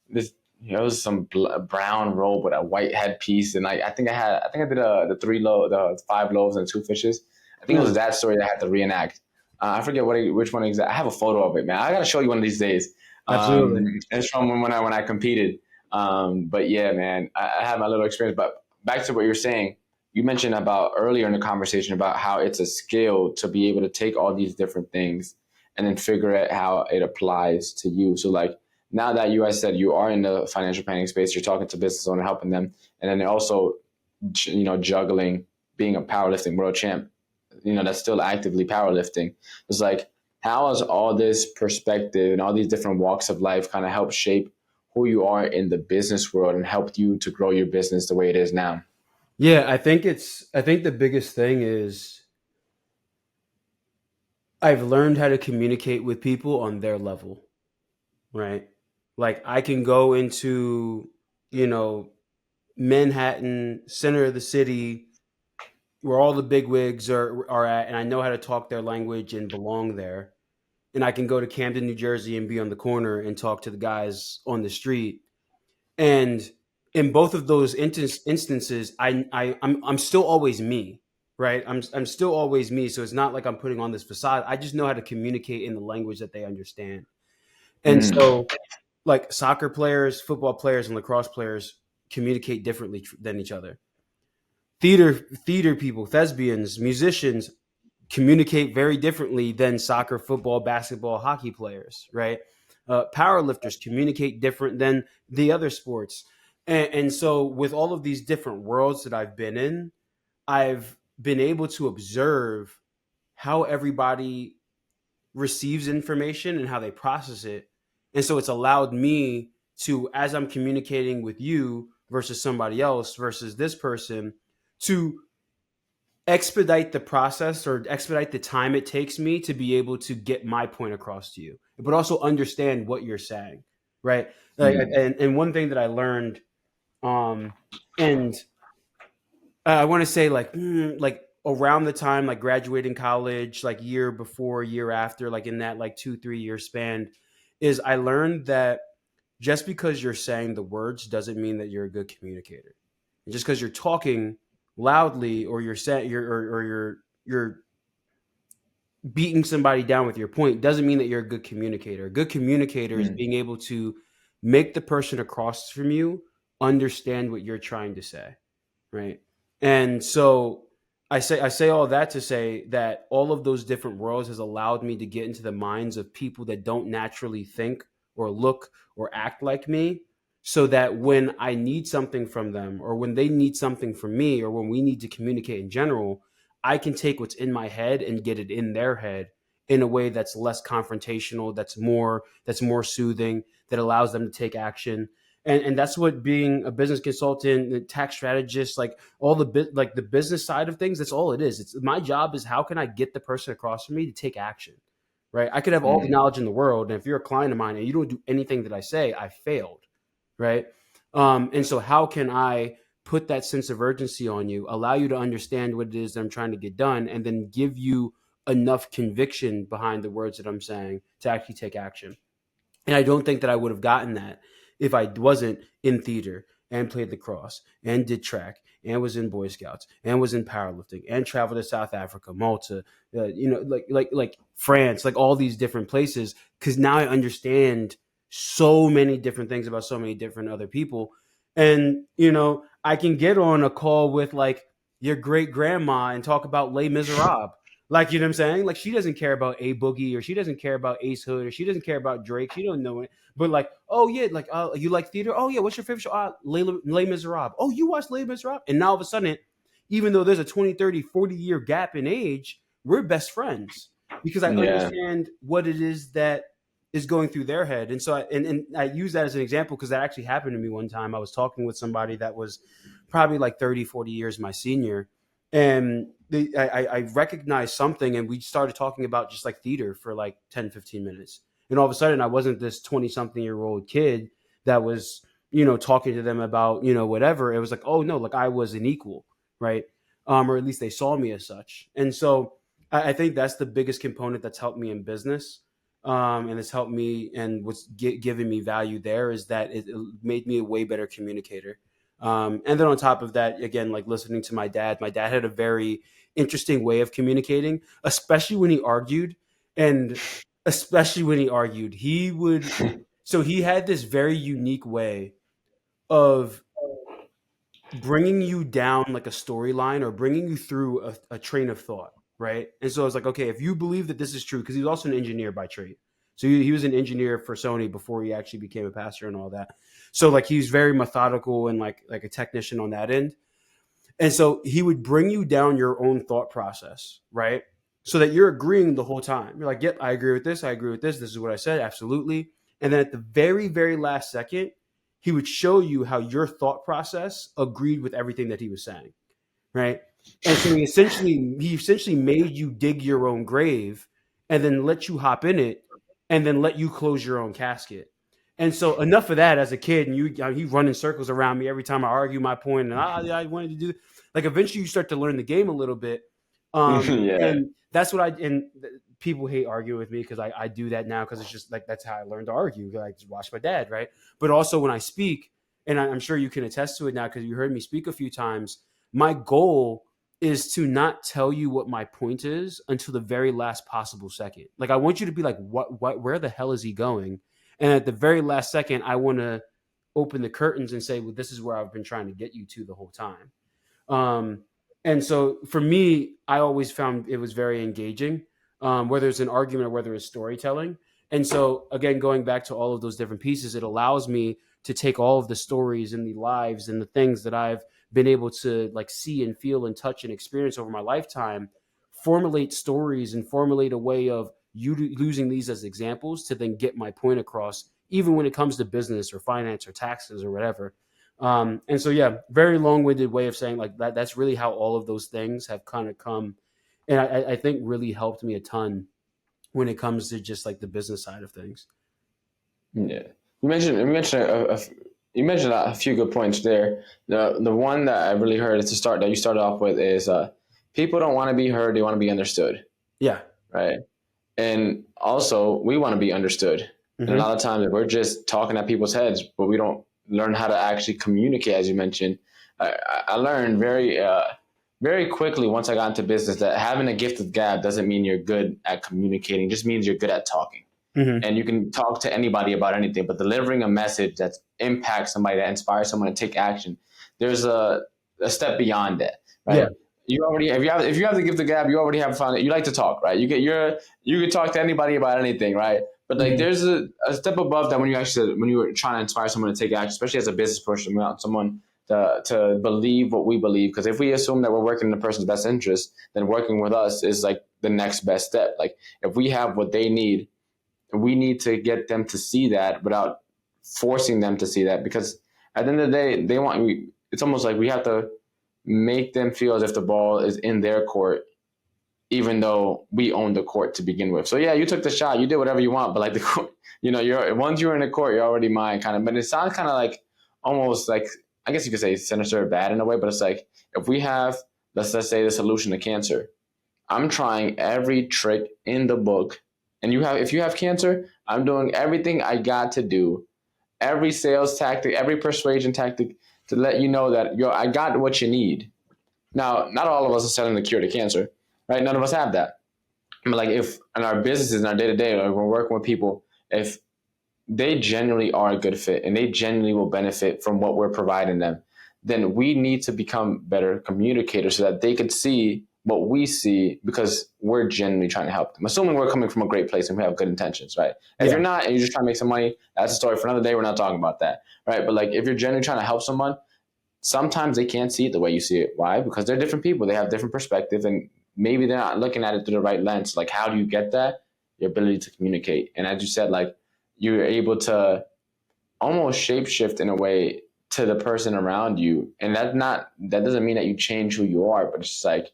this. It was some brown robe with a white headpiece, and I think I did the 5 loaves and 2 fishes. I think it was Mm, that story that I had to reenact. I forget which one exactly. I have a photo of it, man. I gotta show you one of these days. absolutely. It's from when I competed. But yeah, man, I had my little experience. But back to what you're saying, you mentioned about earlier in the conversation about how it's a skill to be able to take all these different things and then figure out how it applies to you. So like now that you guys said you are in the financial planning space, you're talking to business owners, helping them, and then also juggling being a powerlifting world champ, that's still actively powerlifting. It's like, how has all this perspective and all these different walks of life kind of helped shape who you are in the business world and helped you to grow your business the way it is now? Yeah, I think the biggest thing is I've learned how to communicate with people on their level, right? Like I can go into, you know, Manhattan, center of the city, where all the big wigs are at, and I know how to talk their language and belong there. And I can go to Camden, New Jersey, and be on the corner and talk to the guys on the street. And in both of those instances, I'm still always me, right? I'm still always me. So it's not like I'm putting on this facade. I just know how to communicate in the language that they understand. And Mm, so, like soccer players, football players, and lacrosse players communicate differently than each other. Theater people, thespians, musicians communicate very differently than soccer, football, basketball, hockey players, right? Power lifters communicate different than the other sports. And so, with all of these different worlds that I've been in, I've been able to observe how everybody receives information and how they process it. And so, it's allowed me to, as I'm communicating with you versus somebody else versus this person, to expedite the process or expedite the time it takes me to be able to get my point across to you, but also understand what you're saying, right? Like, mm, and one thing that I learned, um, and I want to say like around the time like graduating college, like year before, year after, like in that like 2-3 year span, is I learned that just because you're saying the words doesn't mean that you're a good communicator. And just because you're talking loudly or you're saying you're beating somebody down with your point doesn't mean that you're a good communicator. A good communicator is being able to make the person across from you understand what you're trying to say, right? And so I say all that to say that all of those different worlds has allowed me to get into the minds of people that don't naturally think or look or act like me, so that when I need something from them or when they need something from me or when we need to communicate in general, I can take what's in my head and get it in their head in a way that's less confrontational, that's more soothing, that allows them to take action. And that's what being a business consultant, a tax strategist, like all the business side of things, that's all it is. It's my job is how can I get the person across from me to take action, right? I could have all the knowledge in the world, and if you're a client of mine and you don't do anything that I say, I failed, right? And so how can I put that sense of urgency on you, allow you to understand what it is that I'm trying to get done, and then give you enough conviction behind the words that I'm saying to actually take action. And I don't think that I would have gotten that if I wasn't in theater and played lacrosse and did track and was in Boy Scouts and was in powerlifting and traveled to South Africa, Malta, like France, like all these different places. Because now I understand so many different things about so many different other people. And, I can get on a call with like your great grandma and talk about Les Miserables. Like, you know what I'm saying? Like, she doesn't care about A Boogie, or she doesn't care about Ace Hood, or she doesn't care about Drake. She don't know it. But like, oh yeah, like, you like theater? Oh yeah, what's your favorite show? Les Miserables. Oh, you watch Les Miserables? And now all of a sudden, even though there's a 20, 30, 40-year gap in age, we're best friends because I understand what it is that is going through their head. And so I use that as an example because that actually happened to me one time. I was talking with somebody that was probably like 30, 40 years my senior, and I recognized something, and we started talking about just like theater for like 10, 15 minutes. And all of a sudden I wasn't this 20-something-year-old kid that was, talking to them about, whatever. It was like, oh no, like I was an equal, right? Or at least they saw me as such. And so I think that's the biggest component that's helped me in business. And it's helped me, and what's giving me value there is that it made me a way better communicator. And then on top of that, again, like listening to my dad had a very interesting way of communicating, especially when he argued. And especially when he argued, he had this very unique way of bringing you down like a storyline or bringing you through a train of thought, right? And so it's like, okay, if you believe that this is true, because he was also an engineer by trade. So he was an engineer for Sony before he actually became a pastor and all that. So like he's very methodical and like a technician on that end. And so he would bring you down your own thought process, right? So that you're agreeing the whole time. You're like, yep, I agree with this. I agree with this. This is what I said. Absolutely. And then at the very, very last second, he would show you how your thought process agreed with everything that he was saying, right? And so he essentially made you dig your own grave and then let you hop in it and then let you close your own casket. And so enough of that as a kid, and you run in circles around me every time I argue my point, and I wanted to do, like, eventually you start to learn the game a little bit. And that's what and people hate arguing with me because I do that now because it's just like that's how I learned to argue. I just watch my dad, right? But also when I speak, and I'm sure you can attest to it now because you heard me speak a few times, my goal is to not tell you what my point is until the very last possible second. Like I want you to be like, what, where the hell is he going? And at the very last second, I want to open the curtains and say, well, this is where I've been trying to get you to the whole time. And so for me, I always found it was very engaging, whether it's an argument or whether it's storytelling. And so again, going back to all of those different pieces, it allows me to take all of the stories and the lives and the things that I've been able to like see and feel and touch and experience over my lifetime, formulate stories and formulate a way of using these as examples to then get my point across, even when it comes to business or finance or taxes or whatever. And so, yeah, very long-winded way of saying like that. That's really how all of those things have kind of come. And I think really helped me a ton when it comes to just like the business side of things. Yeah. You mentioned a few good points there. The one that I really heard you started off with is people don't want to be heard, they want to be understood. Yeah. Right. And also we want to be understood. And a lot of times we're just talking at people's heads, but we don't learn how to actually communicate, as you mentioned. I learned very quickly once I got into business that having a gift of gab doesn't mean you're good at communicating. It just means you're good at talking. And you can talk to anybody about anything, but delivering a message that impacts somebody, that inspires someone to take action, there's a step beyond that, right? Yeah. You already, if you have the gift of gab, you already have found it. You like to talk, right? You can talk to anybody about anything, right? But like there's a step above that when you were trying to inspire someone to take action, especially as a business person, we want someone to believe what we believe. Because if we assume that we're working in the person's best interest, then working with us is like the next best step. Like if we have what they need, we need to get them to see that without forcing them to see that. Because at the end of the day, it's almost like we have to make them feel as if the ball is in their court, even though we own the court to begin with. So yeah, you took the shot, you did whatever you want, but like the court, once you're in the court, you're already mine, kind of. But it sounds kind of like almost like, I guess you could say sinister or bad in a way, but it's like if we have, let's say, the solution to cancer, I'm trying every trick in the book, and if you have cancer, I'm doing everything I got to do, every sales tactic, every persuasion tactic to let you know that I got what you need. Now, not all of us are selling the cure to cancer, right? None of us have that. But like if in our businesses, in our day-to-day, like we're working with people, if they genuinely are a good fit and they genuinely will benefit from what we're providing them, then we need to become better communicators so that they could see what we see, because we're genuinely trying to help them. Assuming we're coming from a great place and we have good intentions, right? If you're not and you're just trying to make some money, that's a story for another day. We're not talking about that, right? But like if you're genuinely trying to help someone, sometimes they can't see it the way you see it. Why? Because they're different people. They have different perspectives, and maybe they're not looking at it through the right lens. Like, how do you get that? Your ability to communicate. And as you said, like you're able to almost shapeshift in a way to the person around you. And that doesn't mean that you change who you are, but it's just like,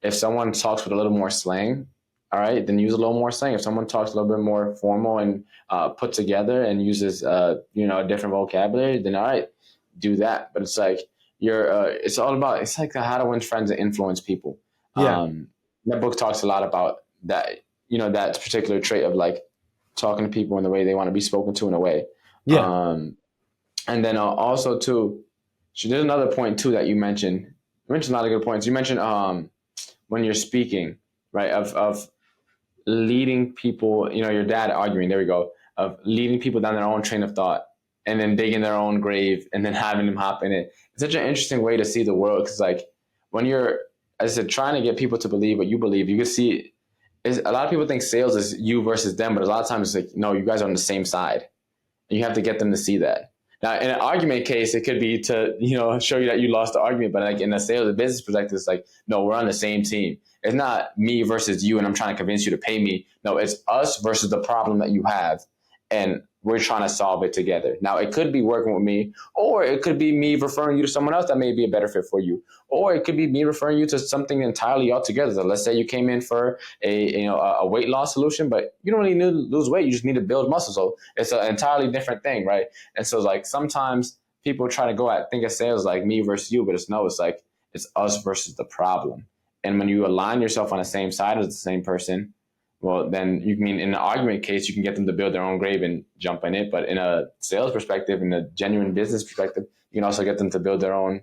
if someone talks with a little more slang, all right, then use a little more slang. If someone talks a little bit more formal and put together and uses a different vocabulary, then all right, do that. But it's like it's all about, it's like how to win friends and influence people. That book talks a lot about that, that particular trait of like talking to people in the way they want to be spoken to in a way. And then also too, there's another point too that you mentioned. You mentioned a lot of good points. You mentioned when you're speaking, right, of leading people, your dad arguing, there we go, of leading people down their own train of thought and then digging their own grave and then having them hop in it. It's such an interesting way to see the world, because like when you're, as I said, trying to get people to believe what you believe, you can see a lot of people think sales is you versus them, but a lot of times it's like, no, you guys are on the same side. And you have to get them to see that. Now, in an argument case, it could be to, show you that you lost the argument. But like in a sales and business perspective, it's like, no, we're on the same team. It's not me versus you and I'm trying to convince you to pay me. No, it's us versus the problem that you have. And we're trying to solve it together. Now, it could be working with me, or it could be me referring you to someone else that may be a better fit for you. Or it could be me referring you to something entirely altogether. So let's say you came in for a weight loss solution, but you don't really need to lose weight. You just need to build muscle. So it's an entirely different thing, right? And so like sometimes people try to think of sales like me versus you, but it's like it's us versus the problem. And when you align yourself on the same side as the same person, well, then in an argument case, you can get them to build their own grave and jump in it. But in a sales perspective, in a genuine business perspective, you can also get them to build their own.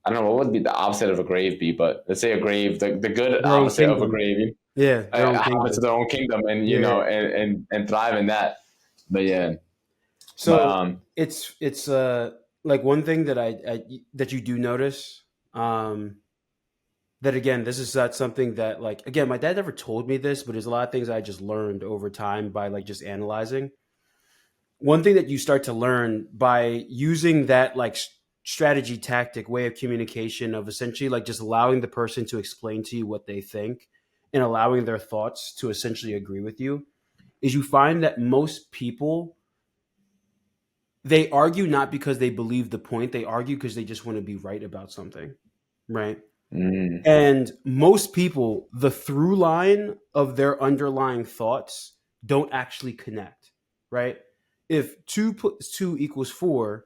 I don't know, what would be the opposite of a grave be, but let's say a grave, the good opposite of a grave. Yeah. Hop into their own kingdom and, and thrive in that. But yeah. So it's like one thing that that you do notice, that again, this is not something that like, again, my dad never told me this, but there's a lot of things I just learned over time by like just analyzing. One thing that you start to learn by using that like strategy, tactic, way of communication of essentially like just allowing the person to explain to you what they think and allowing their thoughts to essentially agree with you, is you find that most people, they argue not because they believe the point, they argue because they just want to be right about something, right? And most people, the through line of their underlying thoughts don't actually connect, right? If 2 plus 2 equals 4,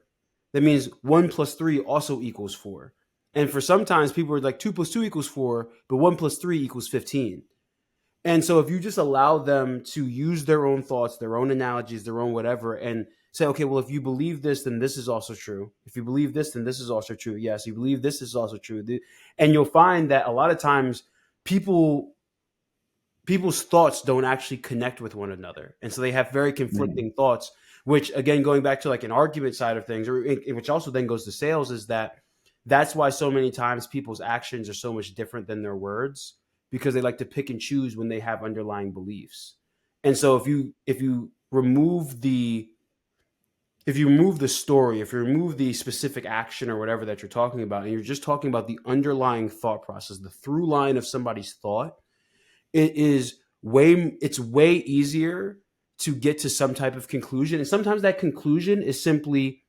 that means 1 plus 3 also equals 4. And for sometimes people are like 2 plus 2 equals 4, but 1 plus 3 equals 15. And so if you just allow them to use their own thoughts, their own analogies, their own whatever, and say, okay, well, if you believe this, then this is also true. If you believe this, then this is also true. Yes, you believe this is also true. And you'll find that a lot of times people's thoughts don't actually connect with one another. And so they have very conflicting thoughts, which again, going back to like an argument side of things, or which also then goes to sales, is that's why so many times people's actions are so much different than their words, because they like to pick and choose when they have underlying beliefs. And so if you remove the story, if you remove the specific action or whatever that you're talking about, and you're just talking about the underlying thought process, the through line of somebody's thought, it's way easier to get to some type of conclusion. And sometimes that conclusion is simply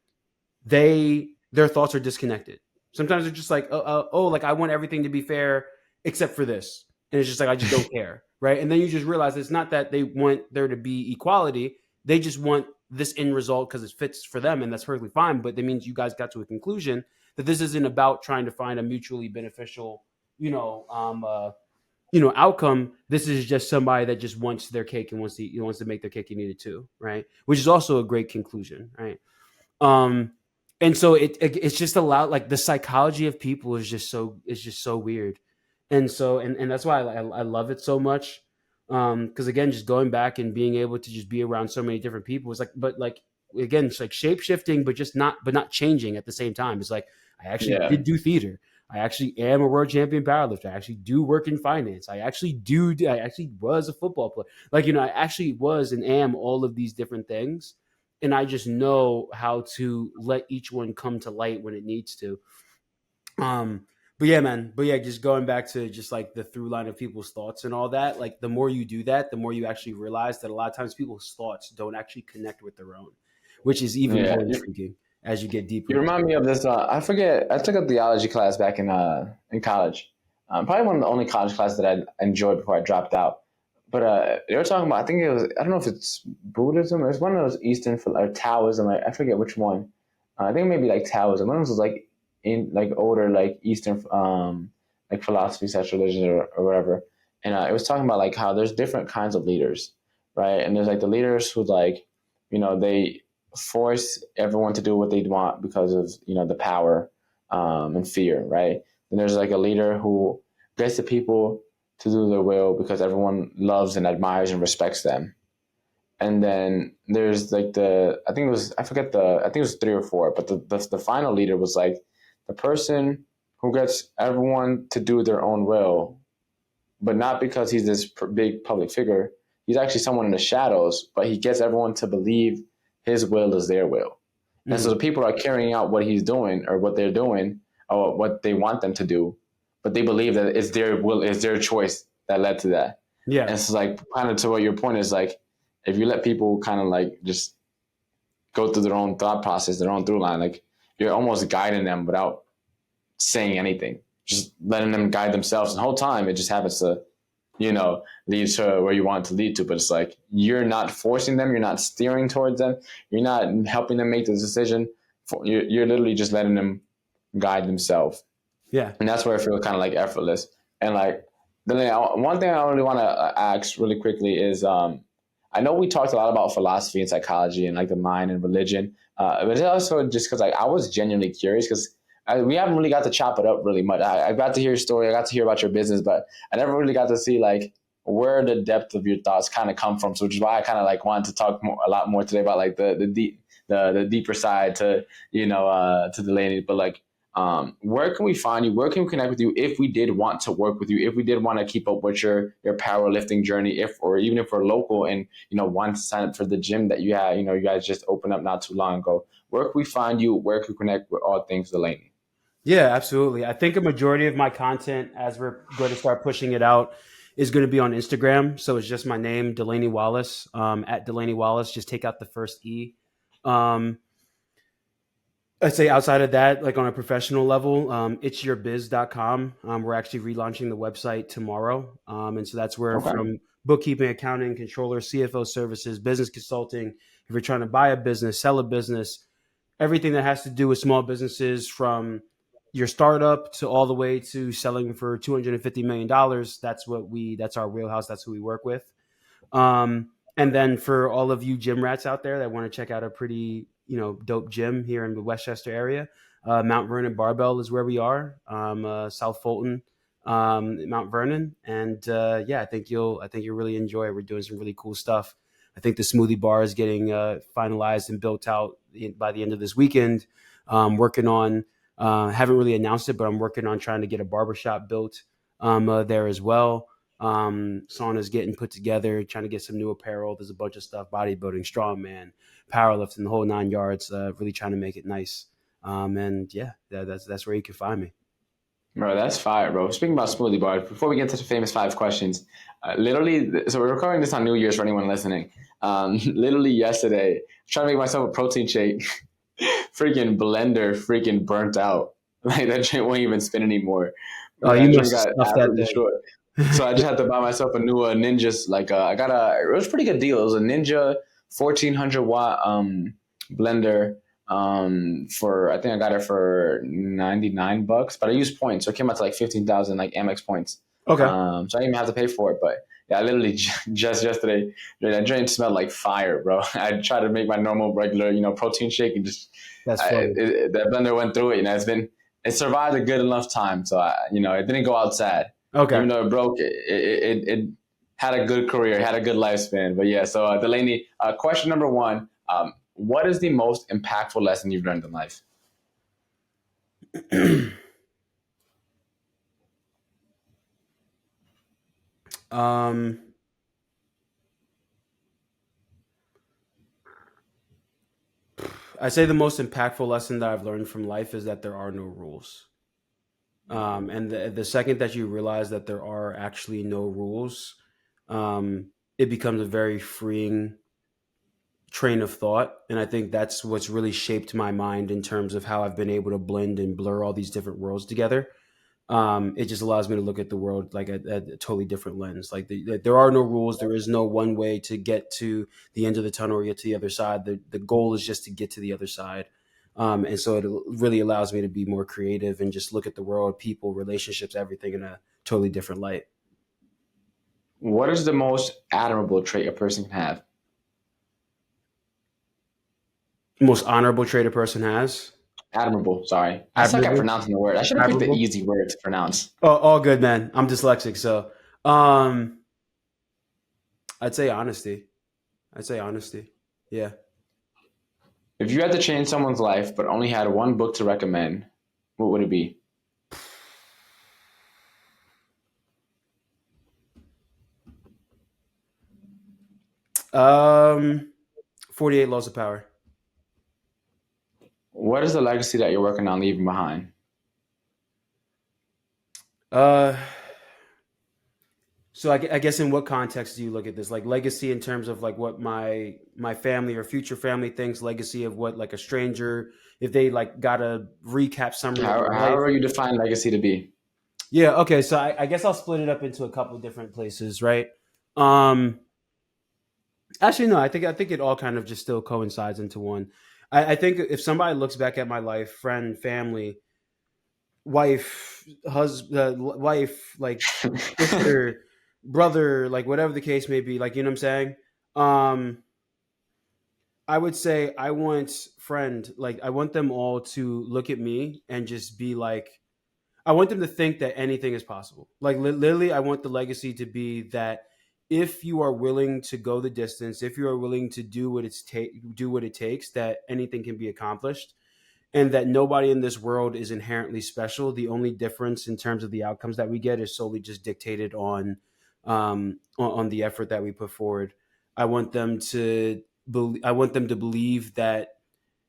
their thoughts are disconnected. Sometimes they're just like, like I want everything to be fair except for this. And it's just like, I just don't care. Right. And then you just realize it's not that they want there to be equality. They just want this end result because it fits for them. And that's perfectly fine. But that means you guys got to a conclusion that this isn't about trying to find a mutually beneficial, outcome. This is just somebody that just wants their cake and wants to make their cake and eat it too. Right. Which is also a great conclusion. Right. And so it's just a lot, like the psychology of people is just so weird. And so, and that's why I love it so much. Cause again, just going back and being able to just be around so many different people is like, but like, again, it's like shape shifting, but not changing at the same time. It's like, I actually did do theater. I actually am a world champion powerlifter. I actually do work in finance. I actually was a football player. Like, I actually was and am all of these different things. And I just know how to let each one come to light when it needs to. But yeah, man. But yeah, just going back to just like the through line of people's thoughts and all that, like the more you do that, the more you actually realize that a lot of times people's thoughts don't actually connect with their own, which is even more intriguing as you get deeper. You remind me of this. I forget. I took a theology class back in college. Probably one of the only college classes that I enjoyed before I dropped out. But they were talking about. I think it was. I don't know if it's Buddhism or it's one of those Eastern or Taoism. I forget which one. I think maybe like Taoism. One of those was like in like older like Eastern like philosophy, such religion or whatever. And it was talking about like how there's different kinds of leaders, right? And there's like the leaders who like, they force everyone to do what they want because of the power and fear, right? Then there's like a leader who gets the people to do their will because everyone loves and admires and respects them. And then there's like I think it was 3 or 4, but the final leader was like the person who gets everyone to do their own will, but not because he's this big public figure. He's actually someone in the shadows, but he gets everyone to believe his will is their will. Mm-hmm. And so the people are carrying out what he's doing or what they're doing or what they want them to do, but they believe that it's their will, it's their choice that led to that. Yeah. And it's like kind of to what your point is, like, if you let people kind of like just go through their own thought process, their own through line, like you're almost guiding them without saying anything, just letting them guide themselves. And the whole time it just happens to, lead to where you want to lead to. But it's like, you're not forcing them. You're not steering towards them. You're not helping them make the decision. You're literally just letting them guide themselves. Yeah. And that's where I feel kind of like effortless. And like, one thing I really want to ask really quickly is, I know we talked a lot about philosophy and psychology and like the mind and religion, but it's also just because like I was genuinely curious because we haven't really got to chop it up really much. I got to hear your story. I got to hear about your business, but I never really got to see like where the depth of your thoughts kind of come from. So which is why I kind of like wanted to talk a lot more today about like the deeper side to Delaney. But like, where can we find you? Where can we connect with you if we did want to work with you? If we did want to keep up with your powerlifting journey, even if we're local and want to sign up for the gym that you have, you guys just opened up not too long ago. Where can we find you? Where can we connect with all things Delaney? Yeah, absolutely. I think a majority of my content, as we're going to start pushing it out, is going to be on Instagram. So it's just my name, Delaney Wallace, at Delaney Wallace. Just take out the first E. I'd say outside of that, like on a professional level, itsyourbiz.com. We're actually relaunching the website tomorrow. And so that's where from bookkeeping, accounting, controller, CFO services, business consulting, if you're trying to buy a business, sell a business, everything that has to do with small businesses from your startup to all the way to selling for $250 million. That's our wheelhouse. That's who we work with. And then for all of you gym rats out there that want to check out a pretty, dope gym here in the Westchester area, Mount Vernon Barbell is where we are. South Fulton, Mount Vernon, and yeah, I think you'll really enjoy it. We're doing some really cool stuff. I think the smoothie bar is getting finalized and built out by the end of this weekend. Working on, haven't really announced it, but I'm working on trying to get a barbershop built there as well. Sauna's getting put together, trying to get some new apparel. There's a bunch of stuff: bodybuilding, strongman, powerlifting, the whole 9 yards. Really trying to make it nice. And yeah, that's where you can find me. Bro, that's fire, bro. Speaking about smoothie bars, before we get to the famous 5 questions, literally, so we're recording this on New Year's for anyone listening. Literally yesterday, trying to make myself a protein shake, freaking blender, freaking burnt out. Like that shit won't even spin anymore. Oh, That you drink must have got stuffed that absolutely thing. destroyed. So I just had to buy myself a new Ninja's. Like I got it was a pretty good deal. It was a Ninja 1400 watt blender for I think I got it for $99, but I used points, so it came out to like 15,000 like Amex points. Okay, So I didn't even have to pay for it, but yeah, I literally just yesterday that drink smelled like fire, bro. I tried to make my normal regular protein shake and just that's funny. that blender went through it. It survived a good enough time, so it didn't go out sad. Okay. Even though it broke, it had a good career, had a good lifespan. But yeah, so Delaney, question number one: what is the most impactful lesson you've learned in life? um, I say the most impactful lesson that I've learned from life is that there are no rules. And the second that you realize that there are actually no rules, it becomes a very freeing train of thought. And I think that's what's really shaped my mind in terms of how I've been able to blend and blur all these different worlds together. It just allows me to look at the world like at a totally different lens. Like there are no rules. There is no one way to get to the end of the tunnel or get to the other side. The goal is just to get to the other side. And so it really allows me to be more creative and just look at the world, people, relationships, everything in a totally different light. What is the most admirable trait a person can have? Most honorable trait a person has. Admirable. Sorry, I suck at Admirable. pronouncing the word. I should have picked the Admirable. easy word to pronounce. Oh, all good, man. I'm dyslexic, so um, I'd say honesty. I'd say honesty. Yeah. If you had to change someone's life but only had one book to recommend, what would it be? 48 Laws of Power. What is the legacy that you're working on leaving behind? Uh, so I guess in what context do you look at this? Like legacy in terms of like what my family or future family thinks, legacy of what like a stranger, if they like got a recap summary of my life. However you define legacy to be. Yeah, okay. So I guess I'll split it up into a couple of different places, right? Um, Actually, no. I think it all kind of just still coincides into one. I think if somebody looks back at my life, friend, family, wife, husband, wife, like sister, brother, like whatever the case may be, like you know what I'm saying. Um, I would say I want friend, like I want them all to look at me and just be like, I want them to think that anything is possible. Like literally, I want the legacy to be that if you are willing to go the distance, if you are willing to do what it takes, that anything can be accomplished, and that nobody in this world is inherently special. The only difference in terms of the outcomes that we get is solely just dictated on the effort that we put forward. I want them to I want them to believe that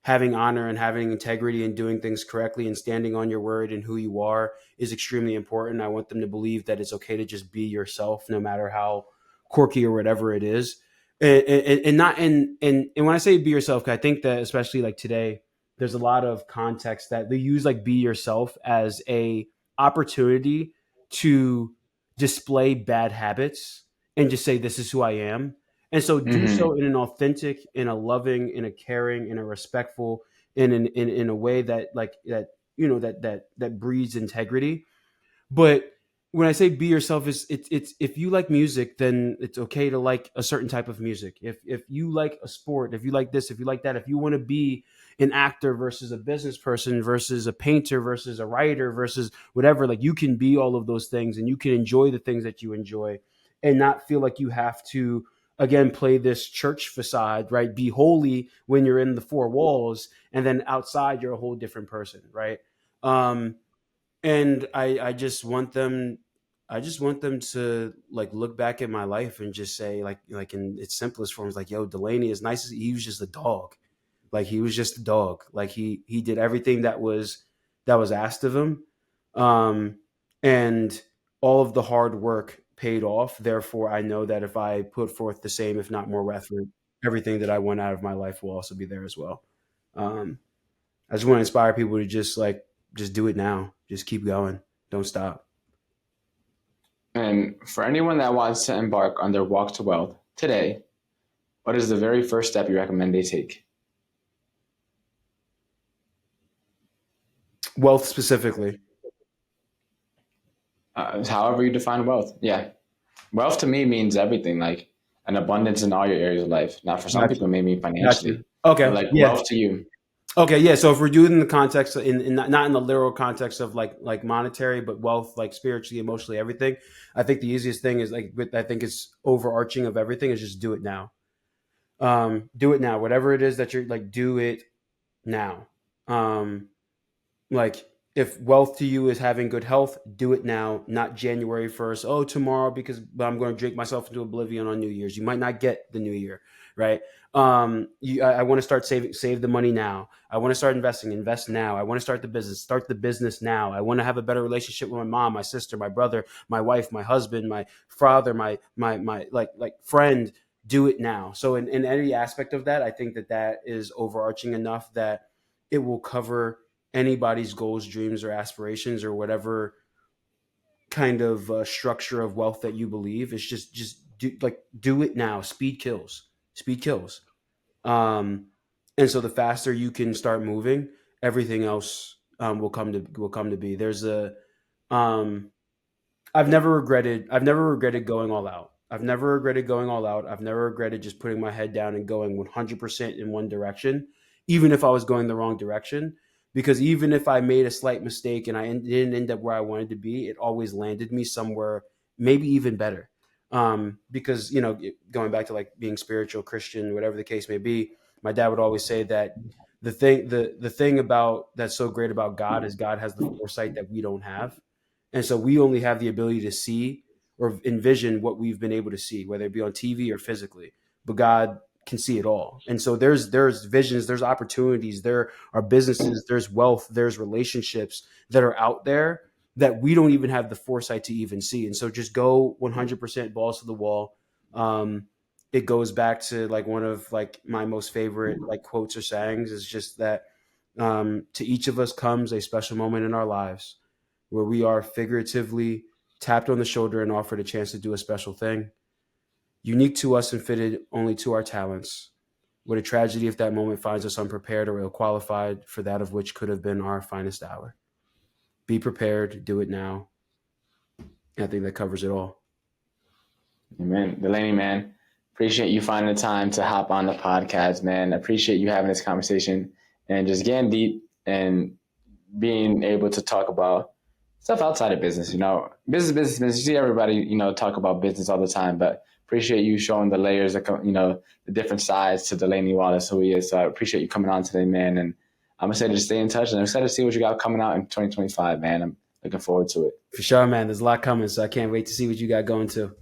having honor and having integrity and doing things correctly and standing on your word and who you are is extremely important. I want them to believe that it's okay to just be yourself, no matter how quirky or whatever it is. And not and when I say be yourself, 'cause I think that especially like today, there's a lot of context that they use like be yourself as a opportunity to display bad habits and just say this is who I am, and so do Mm-hmm. so in an authentic, in a loving, in a caring, in a respectful, in a way that like that that breeds integrity. But when I say be yourself, it's if you like music, then it's okay to like a certain type of music. If you like a sport, if you like this, if you like that, if you want to be an actor versus a business person versus a painter versus a writer versus whatever, like you can be all of those things and you can enjoy the things that you enjoy and not feel like you have to again play this church facade, right? Be holy when you're in the four walls and then outside you're a whole different person, right? And I just want them to like look back at my life and just say like in its simplest forms, like, yo, Delaney, as nice as he was just a dog. Like he was just a dog. Like he did everything that was asked of him. And all of the hard work paid off. Therefore, I know that if I put forth the same, if not more effort, everything that I want out of my life will also be there as well. I just want to inspire people to just do it now. Just keep going. Don't stop. And for anyone that wants to embark on their walk to wealth today, what is the very first step you recommend they take? Wealth specifically. However you define wealth. Yeah. Wealth to me means everything, like an abundance in all your areas of life. Now, for some Gotcha. people, it may mean Gotcha. financially. Okay. But like Yeah. wealth to you. Okay. Yeah. So if we're doing it in the context, in not in the literal context of like monetary, but wealth, like spiritually, emotionally, everything, I think the easiest thing is I think it's overarching of everything is just do it now. Do it now. Whatever it is that you're like, do it now. Like if wealth to you is having good health, do it now, not January 1st. Oh, tomorrow because I'm going to drink myself into oblivion on New Year's. You might not get the new year, right? I want to save the money now. I want to start invest now. I want to start the business now. I want to have a better relationship with my mom, my sister, my brother, my wife, my husband, my father, my like friend. Do it now. So in any aspect of that, I think that is overarching enough that it will cover anybody's goals, dreams, or aspirations, or whatever kind of structure of wealth that you believe. It's just do it now. Speed kills. Speed kills. And so the faster you can start moving, everything else will come to be. There's a I've never regretted going all out. I've never regretted going all out. I've never regretted just putting my head down and going 100% in one direction, even if I was going the wrong direction. Because even if I made a slight mistake and I didn't end up where I wanted to be, it always landed me somewhere maybe even better. Because, going back to like being spiritual, Christian, whatever the case may be, my dad would always say that the thing about that's so great about God is God has the foresight that we don't have. And so we only have the ability to see or envision what we've been able to see, whether it be on TV or physically. But God can see it all. And so there's visions, there's opportunities, there are businesses, there's wealth, there's relationships that are out there that we don't even have the foresight to even see. And so just go 100% balls to the wall. It goes back to like one of like my most favorite like quotes or sayings is just that to each of us comes a special moment in our lives where we are figuratively tapped on the shoulder and offered a chance to do a special thing, unique to us and fitted only to our talents. What a tragedy if that moment finds us unprepared or ill-qualified for that of which could have been our finest hour. Be prepared, do it now. And I think that covers it all. Amen. Delaney, man, appreciate you finding the time to hop on the podcast, man. Appreciate you having this conversation and just getting deep and being able to talk about stuff outside of business. Business. You see everybody, talk about business all the time, but appreciate you showing the layers, the different sides to Delaney Wallace, who he is. So I appreciate you coming on today, man. And I'm excited to stay in touch, and I'm excited to see what you got coming out in 2025, man. I'm looking forward to it. For sure, man. There's a lot coming, so I can't wait to see what you got going too.